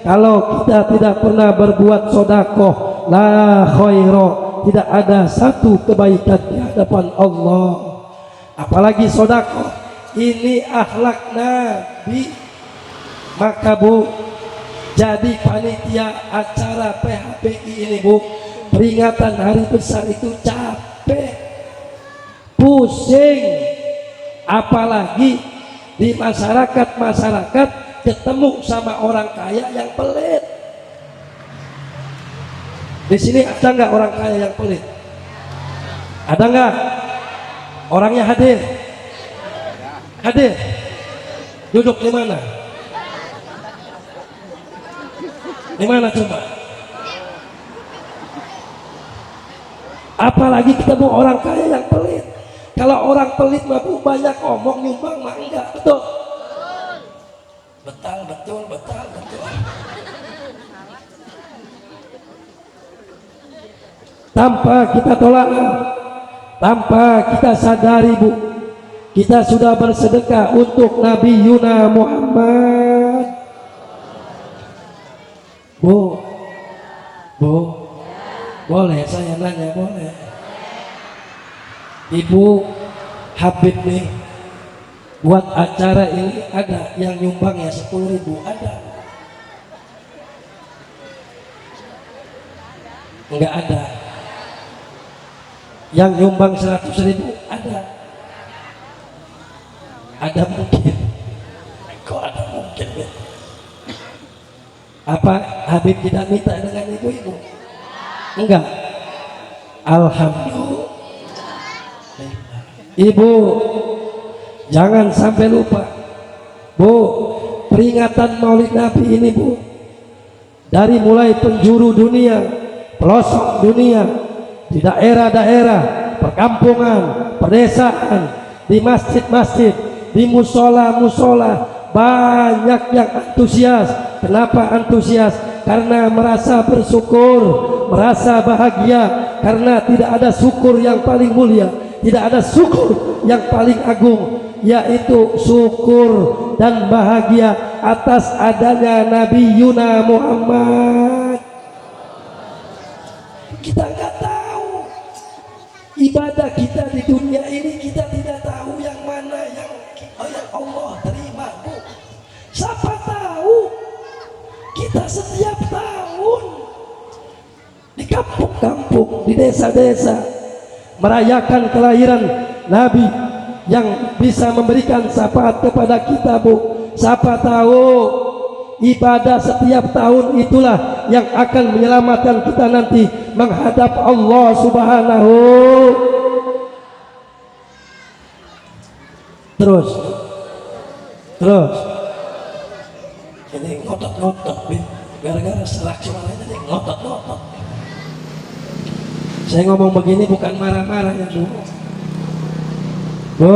Speaker 2: Kalau kita tidak pernah berbuat sodakoh, la khaira, tidak ada satu kebaikan di hadapan Allah. Apalagi sodakoh, ini akhlak Nabi. Maka Bu, jadi panitia acara PHBI ini Bu, peringatan hari besar itu capek, pusing, apalagi di masyarakat ketemu sama orang kaya yang pelit. Di sini ada nggak orang kaya yang pelit? Ada nggak? Orangnya hadir? Hadir? Duduk di mana? Di mana coba? Apalagi ketemu orang kaya yang pelit. Kalau orang pelit mah Bu, banyak omong nyumbang mah enggak, betul? Betul. Tanpa kita tolak, tanpa kita sadari Bu, kita sudah bersedekah untuk Nabi Yuna Muhammad. Bu, boleh saya nanya, boleh? Ibu Habib nih buat acara ini ada yang nyumbang ya 10.000, ada? Enggak ada. Yang nyumbang 100.000 ada? Ada mungkin? Kok ada mungkin ya? Apa Habib tidak minta dengan ibu-ibu? Enggak. Alhamdulillah. Ibu, jangan sampai lupa, Bu, peringatan Maulid Nabi ini, Bu, dari mulai penjuru dunia, pelosok dunia, di daerah-daerah, perkampungan, pedesaan, di masjid-masjid, di musola-musola, banyak yang antusias. Kenapa antusias? Karena merasa bersyukur, merasa bahagia, karena tidak ada syukur yang paling mulia, tidak ada syukur yang paling agung, yaitu syukur dan bahagia atas adanya Nabi Yuna Muhammad. Kita nggak tahu ibadah kita di dunia ini, kita tidak tahu yang mana yang Allah terima, Bu. Siapa tahu kita setiap tahun di kampung-kampung, di desa-desa merayakan kelahiran Nabi yang bisa memberikan syafaat kepada kita, Bu. Siapa tahu ibadah setiap tahun itulah yang akan menyelamatkan kita nanti menghadap Allah Subhanahu. Terus ini ngotot-ngotot, gara-gara serak suaranya jadi ngotot-ngotot. Saya ngomong begini bukan marah-marah ya, Bu. Bu,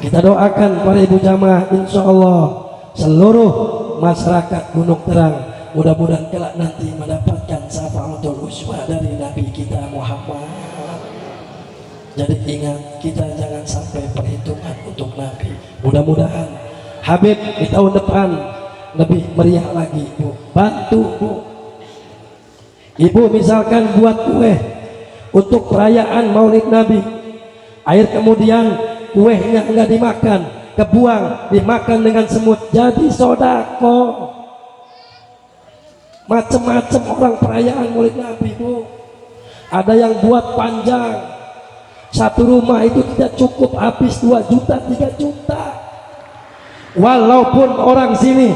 Speaker 2: kita doakan para ibu jamaah, insya Allah seluruh masyarakat Gunung Terang mudah-mudahan kelak nanti mendapatkan syafaatul uzma dari Nabi kita Muhammad. Jadi ingat, kita jangan sampai perhitungan untuk Nabi. Mudah-mudahan Habib di tahun depan lebih meriah lagi, Bu. Bantu, Bu. Ibu misalkan buat kue untuk perayaan Maulid Nabi, air kemudian kuehnya enggak dimakan, kebuang, dimakan dengan semut, jadi sodako. Macam-macam orang perayaan Maulid Nabi, Bu. Ada yang buat panjang, satu rumah itu tidak cukup, habis 2 juta, 3 juta. Walaupun orang sini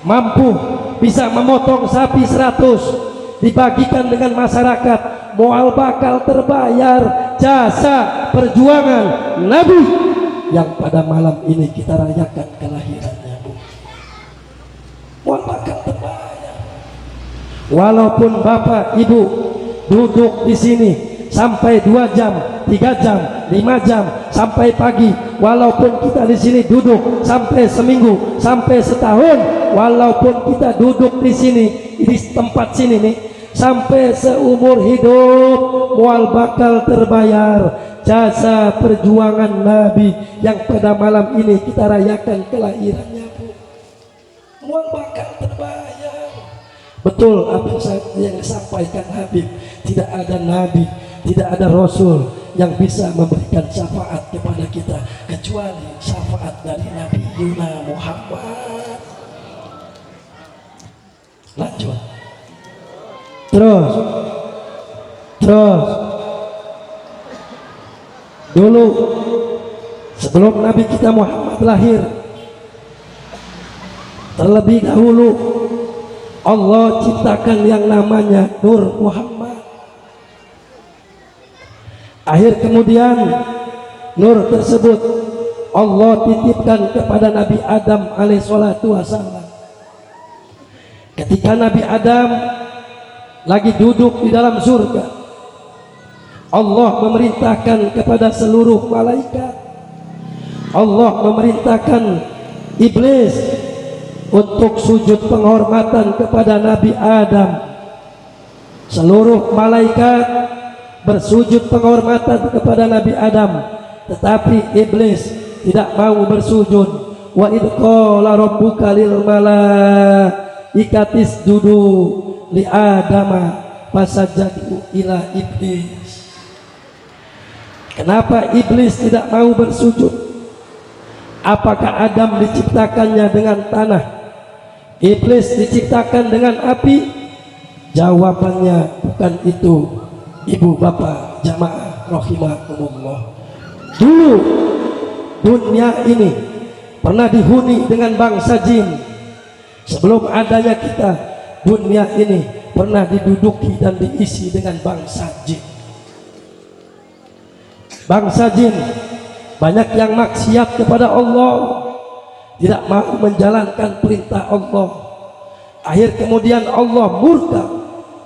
Speaker 2: mampu bisa memotong sapi 100, dibagikan dengan masyarakat, mual bakal terbayar jasa perjuangan Nabi yang pada malam ini kita rayakan kelahirannya, Bu. Mual bakal terbayar. Walaupun Bapak Ibu duduk di sini sampai 2 jam, 3 jam, 5 jam, sampai pagi, walaupun kita di sini duduk sampai seminggu, sampai setahun, walaupun kita duduk di sini, di tempat sini nih, sampai seumur hidup, mual bakal terbayar jasa perjuangan Nabi yang pada malam ini kita rayakan kelahirannya, Bu. Mual bakal terbayar. Betul apa yang disampaikan Habib, tidak ada Nabi, tidak ada Rasul yang bisa memberikan syafaat kepada kita kecuali syafaat dari Nabi Yuna Muhammad. Lanjut. Terus dulu sebelum Nabi kita Muhammad lahir, terlebih dahulu Allah ciptakan yang namanya Nur Muhammad. Akhir kemudian nur tersebut Allah titipkan kepada Nabi Adam alaihissalatu wassalam. Ketika Nabi Adam lagi duduk di dalam surga, Allah memerintahkan kepada seluruh malaikat, Allah memerintahkan iblis untuk sujud penghormatan kepada Nabi Adam. Seluruh malaikat bersujud penghormatan kepada Nabi Adam, tetapi iblis tidak mau bersujud. Wa idh qala rabbuka lil malaikati isjudu li adama fasajadu ila iblis. Kenapa iblis tidak mau bersujud? Apakah Adam diciptakannya dengan tanah, iblis diciptakan dengan api? Jawabannya bukan itu, Ibu bapak jamaah rahimakumullah. Dulu dunia ini pernah dihuni dengan bangsa jin. Sebelum adanya kita, dunia ini pernah diduduki dan diisi dengan bangsa jin. Bangsa jin banyak yang maksiat kepada Allah, tidak mau menjalankan perintah Allah. Akhir kemudian Allah murka,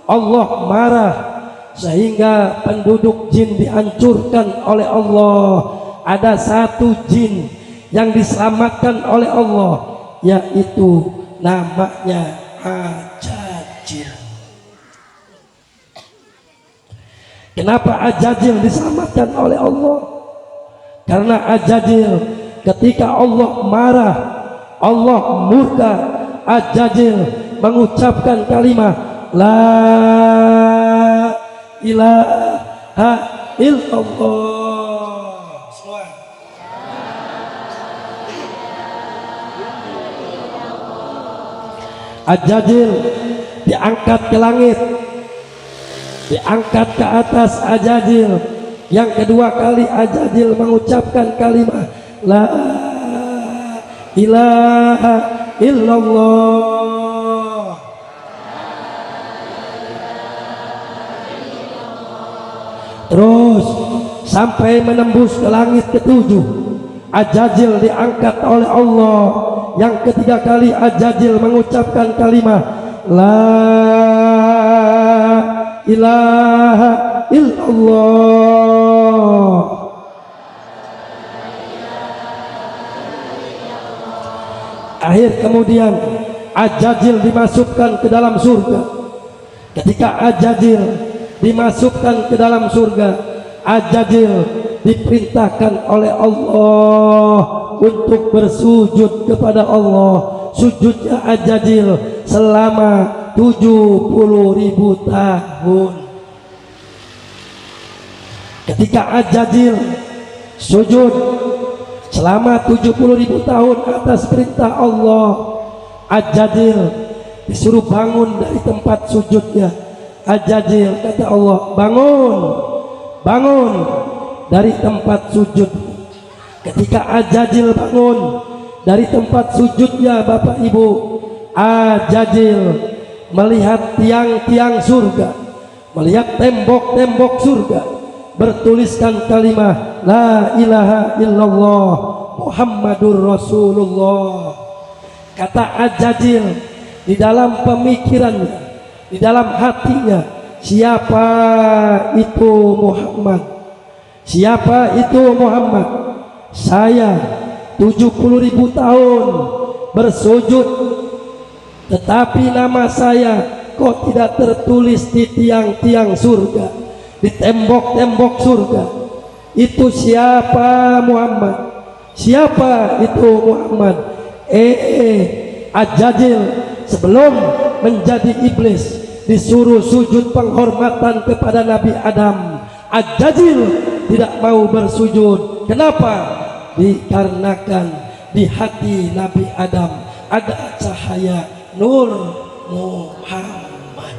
Speaker 2: Allah marah, sehingga penduduk jin dihancurkan oleh Allah. Ada satu jin yang diselamatkan oleh Allah, yaitu namanya Ajajil. Kenapa Ajajil diselamatkan oleh Allah? Karena Ajajil ketika Allah marah, Allah murka, Ajajil mengucapkan kalimat la ilaha illallah. Semua. Ajajil diangkat ke langit, diangkat ke atas Ajajil. Yang kedua kali Ajajil mengucapkan kalimat la ilaha illallah. Terus sampai menembus ke langit ketujuh, Ajajil diangkat oleh Allah. Yang ketiga kali Ajajil mengucapkan kalimat la ilaha illallah. Akhir kemudian Ajajil dimasukkan ke dalam surga. Ketika Ajajil dimasukkan ke dalam surga, Ajajil diperintahkan oleh Allah untuk bersujud kepada Allah. Sujudnya Ajajil selama 70.000 tahun. Ketika Ajajil sujud selama 70.000 tahun atas perintah Allah, Ajajil disuruh bangun dari tempat sujudnya. Ajajil kata Allah, bangun, bangun dari tempat sujud. Ketika Ajajil bangun dari tempat sujudnya, Bapak Ibu, Ajajil melihat tiang-tiang surga, melihat tembok-tembok surga, bertuliskan kalimat la ilaha illallah Muhammadur Rasulullah. Kata Ajajil di dalam pemikirannya, di dalam hatinya, siapa itu Muhammad? Siapa itu Muhammad? Saya 70.000 tahun bersujud, tetapi nama saya kok tidak tertulis di tiang-tiang surga, di tembok-tembok surga. Itu siapa Muhammad? Siapa itu Muhammad? Ajajil sebelum menjadi iblis disuruh sujud penghormatan kepada Nabi Adam. Ajajil tidak mau bersujud. Kenapa? Dikarenakan di hati Nabi Adam ada cahaya Nur Muhammad.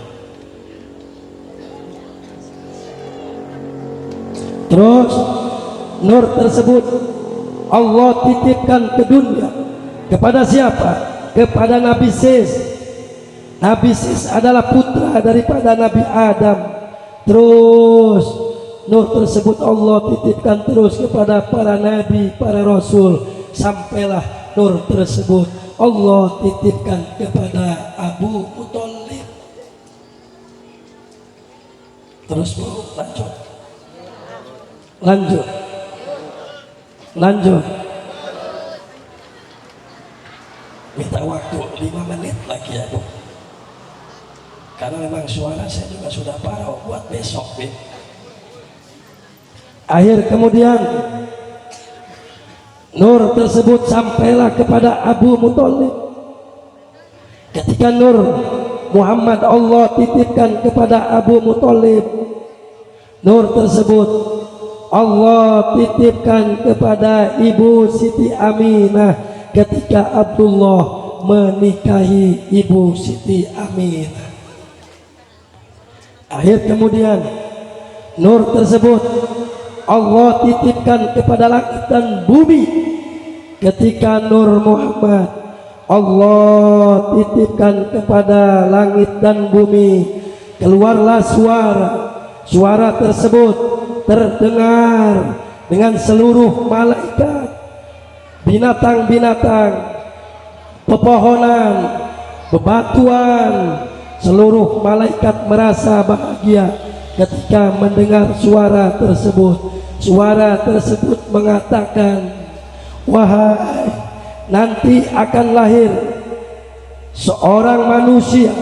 Speaker 2: Terus nur tersebut Allah titipkan ke dunia. Kepada siapa? Kepada Nabi Sis. Nabi Sis adalah putra daripada Nabi Adam. Terus nur tersebut Allah titipkan terus kepada para nabi, para rasul, sampailah nur tersebut Allah titipkan kepada Abu Muthalib. Terus mau lanjut. Minta waktu 5 menit lagi ya Bu, karena memang suara saya juga sudah parau buat besok ya. Akhir kemudian nur tersebut sampailah kepada Abu Muthalib. Ketika nur Muhammad Allah titipkan kepada Abu Muthalib, nur tersebut Allah titipkan kepada Ibu Siti Aminah ketika Abdullah menikahi Ibu Siti Aminah. Akhir kemudian nur tersebut Allah titipkan kepada langit dan bumi ketika nur Muhammad Allah titipkan kepada langit dan bumi, keluarlah suara. Suara tersebut terdengar dengan seluruh malaikat, binatang-binatang, pepohonan, bebatuan. Seluruh malaikat merasa bahagia ketika mendengar suara tersebut. Suara tersebut mengatakan, wahai, nanti akan lahir seorang manusia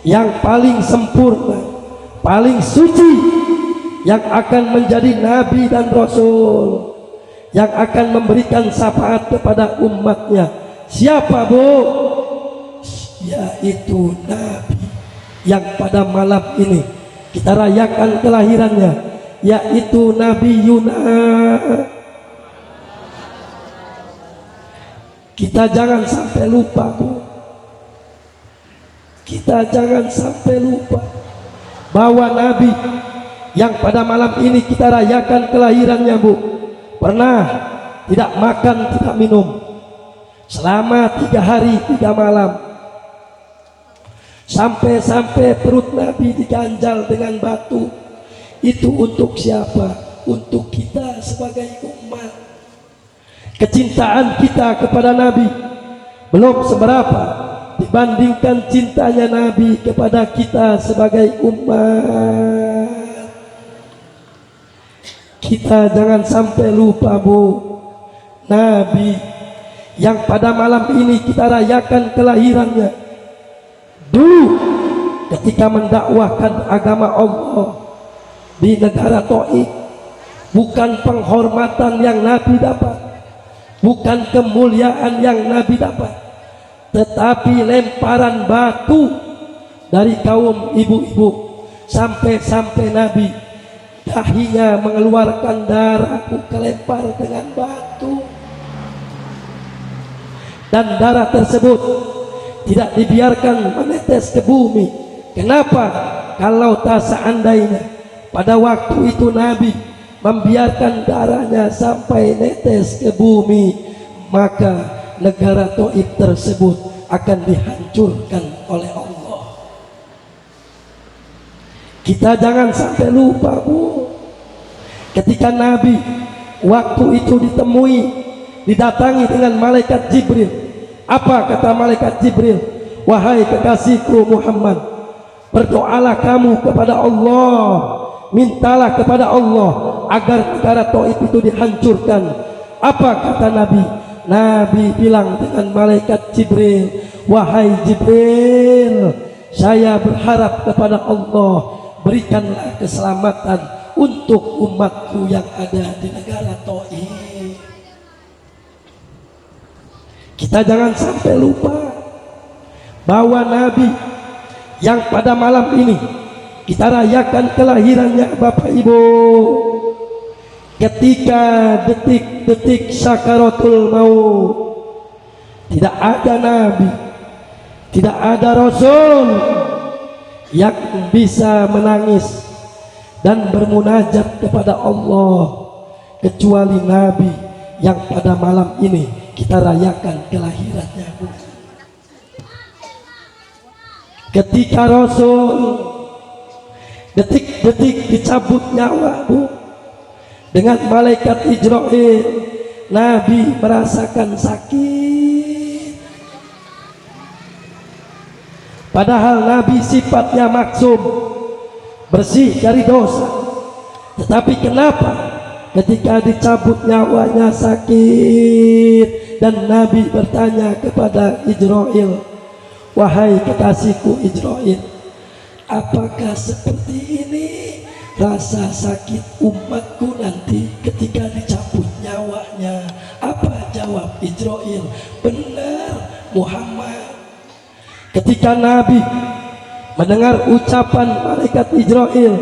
Speaker 2: yang paling sempurna, paling suci, yang akan menjadi nabi dan rasul, yang akan memberikan syafaat kepada umatnya. Siapa, Bu? Yaitu nabi yang pada malam ini kita rayakan kelahirannya, yaitu Nabi Yunus. Kita jangan sampai lupa, Bu. Kita jangan sampai lupa bahwa Nabi yang pada malam ini kita rayakan kelahirannya, Bu, pernah tidak makan, tidak minum selama 3 hari 3 malam. Sampai-sampai perut Nabi diganjal dengan batu. Itu untuk siapa? Untuk kita sebagai umat. Kecintaan kita kepada Nabi belum seberapa dibandingkan cintanya Nabi kepada kita sebagai umat. Kita jangan sampai lupa, Bu, Nabi yang pada malam ini kita rayakan kelahirannya, dulu ketika mendakwahkan agama Allah di negara Taif, bukan penghormatan yang Nabi dapat, bukan kemuliaan yang Nabi dapat, tetapi lemparan batu dari kaum ibu-ibu. Sampai-sampai Nabi dahinya mengeluarkan darah, kelempar dengan batu, dan darah tersebut tidak dibiarkan menetes ke bumi. Kenapa? Kalau tak seandainya pada waktu itu Nabi membiarkan darahnya sampai netes ke bumi, maka negara Taif tersebut akan dihancurkan oleh Allah. Kita jangan sampai lupa, Bu, ketika Nabi waktu itu didatangi dengan malaikat Jibril. Apa kata malaikat Jibril? Wahai kekasihku Muhammad, berdoalah kamu kepada Allah, mintalah kepada Allah agar negara Taif itu dihancurkan. Apa kata Nabi? Nabi bilang dengan malaikat Jibril, wahai Jibril, saya berharap kepada Allah, berikanlah keselamatan untuk umatku yang ada di negara Taif. Kita jangan sampai lupa bahwa Nabi yang pada malam ini kita rayakan kelahirannya, Bapak Ibu, ketika detik-detik sakaratul maut, tidak ada Nabi, tidak ada Rasul yang bisa menangis dan bermunajat kepada Allah kecuali Nabi yang pada malam ini kita rayakan kelahirannya, Bu. Ketika Rasul detik-detik dicabut nyawa, Bu, dengan malaikat Israil, Nabi merasakan sakit. Padahal Nabi sifatnya maksum, bersih dari dosa. Tetapi kenapa ketika dicabut nyawanya sakit? Dan Nabi bertanya kepada Israil, wahai kekasihku Israil, apakah seperti ini rasa sakit umatku nanti ketika dicabut nyawanya? Apa jawab Israil? Benar, Muhammad. Ketika Nabi mendengar ucapan malaikat Israil,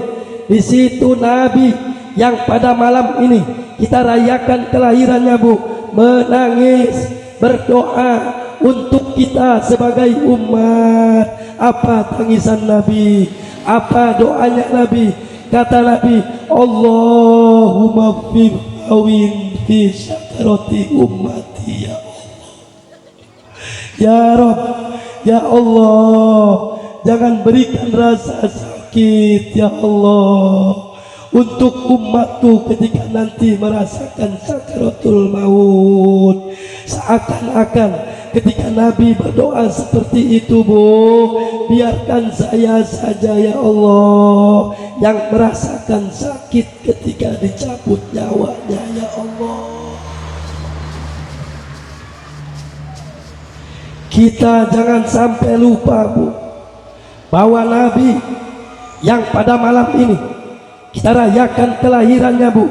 Speaker 2: di situ Nabi yang pada malam ini kita rayakan kelahirannya, Bu, menangis, berdoa untuk kita sebagai umat. Apa tangisan Nabi? Apa doanya Nabi? Kata Nabi, Allahumma fir'awin fi syakarati ummati, ya Allah. Ya Rob, ya Allah, jangan berikan rasa sakit ya Allah untuk umatku ketika nanti merasakan sakaratul maut. Seakan-akan ketika Nabi berdoa seperti itu, Bu, biarkan saya saja ya Allah yang merasakan sakit ketika dicabut nyawanya ya Allah. Kita jangan sampai lupa, Bu, bahwa Nabi yang pada malam ini kita rayakan kelahirannya, Bu,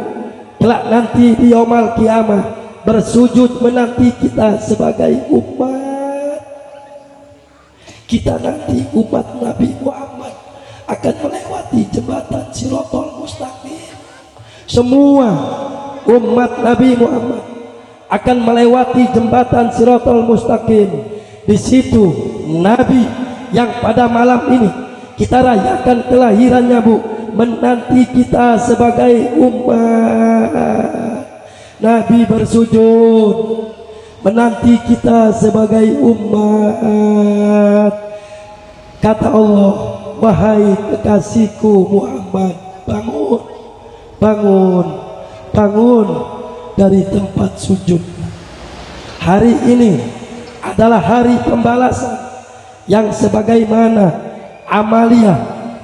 Speaker 2: kelak nanti di yaumul kiamah bersujud menanti kita sebagai umat. Kita nanti umat Nabi Muhammad akan melewati jembatan Shirathul Mustaqim. Semua umat Nabi Muhammad akan melewati jembatan Shirathul Mustaqim. Di situ Nabi yang pada malam ini kita rayakan kelahirannya, Bu, menanti kita sebagai umat. Nabi bersujud menanti kita sebagai umat. Kata Allah, wahai kekasihku Muhammad, bangun, bangun, bangun dari tempat sujud. Hari ini adalah hari pembalasan yang sebagaimana amalia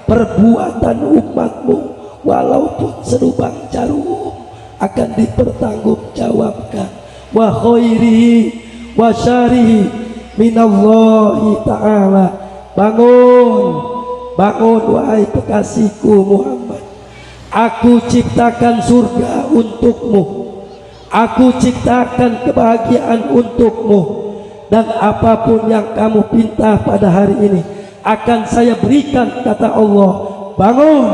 Speaker 2: perbuatan umatmu walaupun selubang jarum akan dipertanggungjawabkan. Wa khairihi wa syarihi minallahi ta'ala. Bangun, bangun wahai kekasihku Muhammad. Aku ciptakan surga untukmu, aku ciptakan kebahagiaan untukmu, dan apapun yang kamu pinta pada hari ini akan saya berikan, kata Allah. Bangun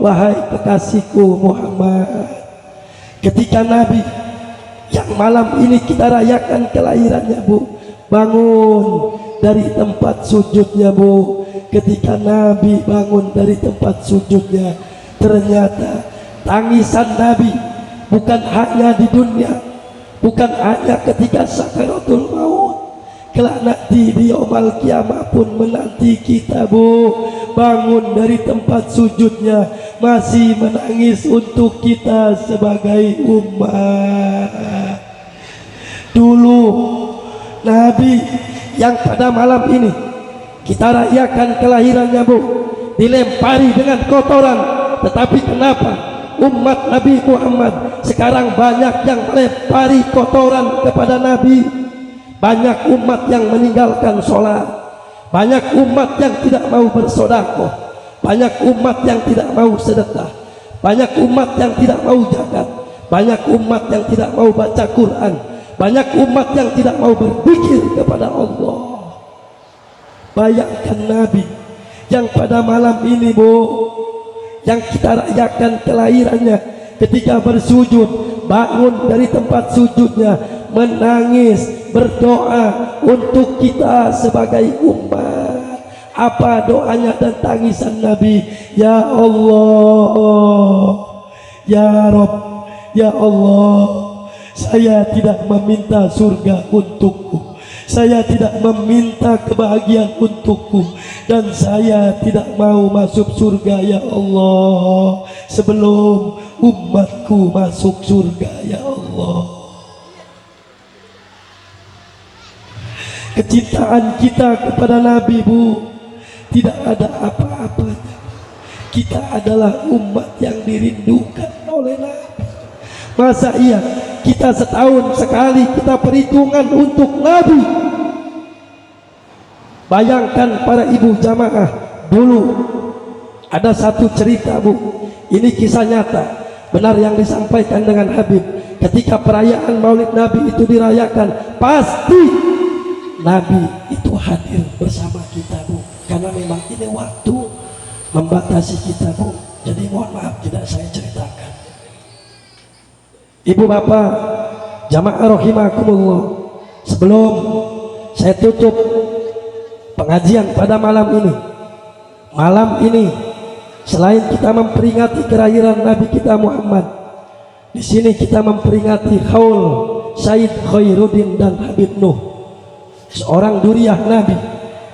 Speaker 2: wahai kekasihku Muhammad. Ketika Nabi yang malam ini kita rayakan kelahirannya, Bu, bangun dari tempat sujudnya, Bu. Ketika Nabi bangun dari tempat sujudnya, ternyata tangisan Nabi bukan hanya di dunia, bukan hanya ketika sakaratul maut, kelak nanti di yaumul kiamah pun menanti kita, Bu. Bangun dari tempat sujudnya masih menangis untuk kita sebagai umat. Dulu Nabi yang pada malam ini kita rayakan kelahirannya, Bu, dilempari dengan kotoran, tetapi kenapa umat Nabi Muhammad sekarang banyak yang melempari kotoran kepada Nabi? Banyak umat yang meninggalkan sholat, banyak umat yang tidak mau bersedekah, banyak umat yang tidak mau sedekah, banyak umat yang tidak mau zakat, banyak umat yang tidak mau baca Quran, banyak umat yang tidak mau berzikir kepada Allah. Bayangkan Nabi yang pada malam ini, Bu, yang kita rayakan kelahirannya, ketika bersujud, bangun dari tempat sujudnya, menangis, berdoa untuk kita sebagai umat. Apa doanya dan tangisan Nabi? Ya Allah, ya Rabb, ya Allah, saya tidak meminta surga untukku, saya tidak meminta kebahagiaan untukku, dan saya tidak mau masuk surga ya Allah sebelum umatku masuk surga ya Allah. Kecintaan kita kepada Nabi, Bu, tidak ada apa-apanya. Kita adalah umat yang dirindukan oleh Nabi. Masa iya kita setahun sekali kita perhitungan untuk Nabi? Bayangkan para ibu jamaah, dulu ada satu cerita, Bu, ini kisah nyata, benar yang disampaikan dengan Habib. Ketika perayaan Maulid Nabi itu dirayakan, pasti Nabi itu hadir bersama kita, Bu, karena memang ini waktu membatasi kita, Bu, jadi mohon maaf tidak saya ceritakan. Ibu bapak jamaah rahimakumullah, sebelum saya tutup pengajian pada malam ini, selain kita memperingati kelahiran Nabi kita Muhammad, di sini kita memperingati haul Said Khairuddin dan Habib Nuh. seorang duriyah Nabi.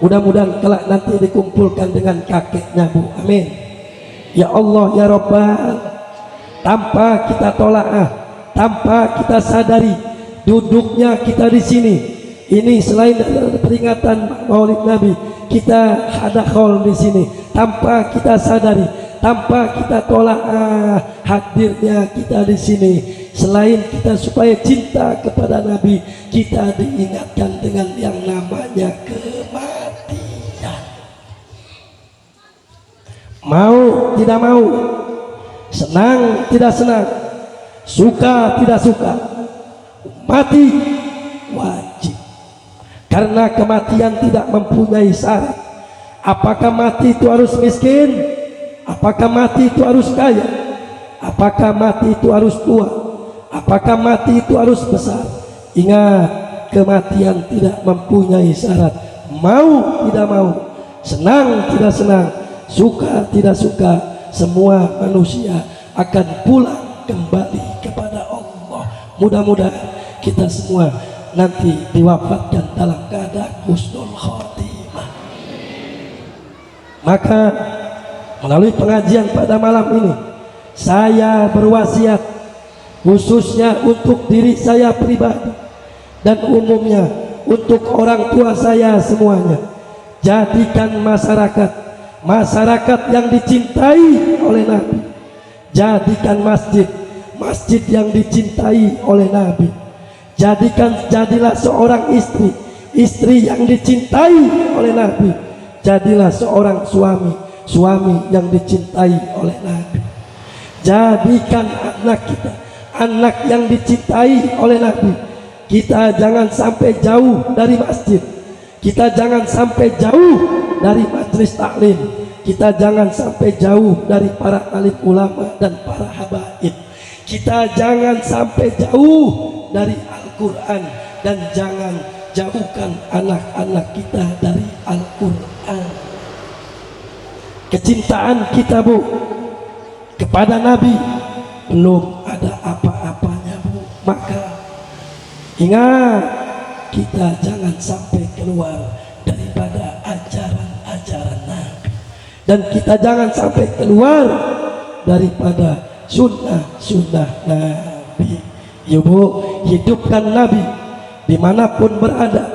Speaker 2: Mudah-mudahan kelak nanti dikumpulkan dengan kakeknya Bu. Amin. Ya Allah ya Rabbal, tanpa kita tola'ah, tanpa kita sadari duduknya kita di sini. Ini selain peringatan Maulid Nabi, kita ada haul di sini tanpa kita sadari, tanpa kita tola'ah hadirnya kita di sini. Selain kita supaya cinta kepada Nabi, kita diingatkan dengan yang namanya kematian. Mau tidak mau, senang tidak senang, suka tidak suka, mati wajib. Karena kematian tidak mempunyai syarat. Apakah mati itu harus miskin? Apakah mati itu harus kaya? Apakah mati itu harus tua? Apakah mati itu harus besar? Ingat, kematian tidak mempunyai syarat. Mau tidak mau, senang tidak senang, suka tidak suka, semua manusia akan pulang kembali kepada Allah. Mudah-mudahan kita semua nanti diwafatkan dalam keadaan husnul khotimah. Maka melalui pengajian pada malam ini, saya berwasiat khususnya untuk diri saya pribadi dan umumnya untuk orang tua saya semuanya. Jadikan masyarakat yang dicintai oleh Nabi. Jadikan masjid yang dicintai oleh Nabi. Jadilah seorang istri yang dicintai oleh Nabi. Jadilah seorang suami yang dicintai oleh Nabi. Jadikan anak yang dicintai oleh Nabi. Kita jangan sampai jauh dari masjid, kita jangan sampai jauh dari majelis taklim, kita jangan sampai jauh dari para alim ulama dan para habaib, kita jangan sampai jauh dari Al-Quran, dan jangan jauhkan anak-anak kita dari Al-Quran. Kecintaan kita Bu kepada Nabi belum ada apa-apanya Bu. Maka ingat, kita jangan sampai keluar daripada ajaran-ajaran Nabi, dan kita jangan sampai keluar daripada sunnah-sunnah Nabi. Ya Bu, hidupkan Nabi dimanapun berada.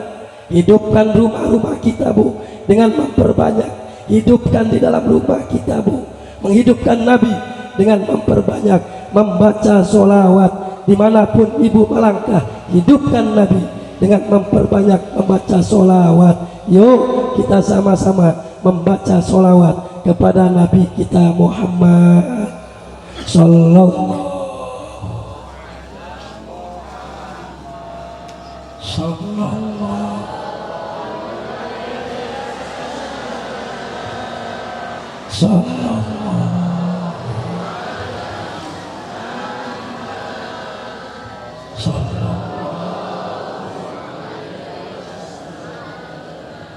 Speaker 2: Hidupkan rumah-rumah kita Bu dengan memperbanyak. Hidupkan di dalam rumah kita Bu, menghidupkan Nabi dengan memperbanyak membaca sholawat dimanapun ibu melangkah. Hidupkan Nabi dengan memperbanyak membaca sholawat. Yuk kita sama-sama membaca sholawat kepada Nabi kita Muhammad Sallallahu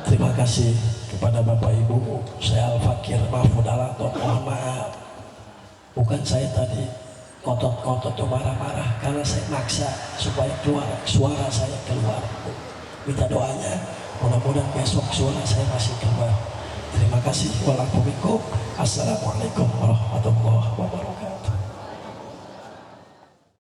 Speaker 1: Terima kasih kepada Bapak Ibu. Saya Al-Fakir Mahfud Alato, mohon maaf. Bukan saya tadi ngotot-ngotot atau marah-marah, karena saya maksa supaya keluar suara saya keluar. Minta doanya, mudah-mudahan besok suara saya masih keluar. Terima kasih. Wassalamualaikum warahmatullahi wabarakatuh.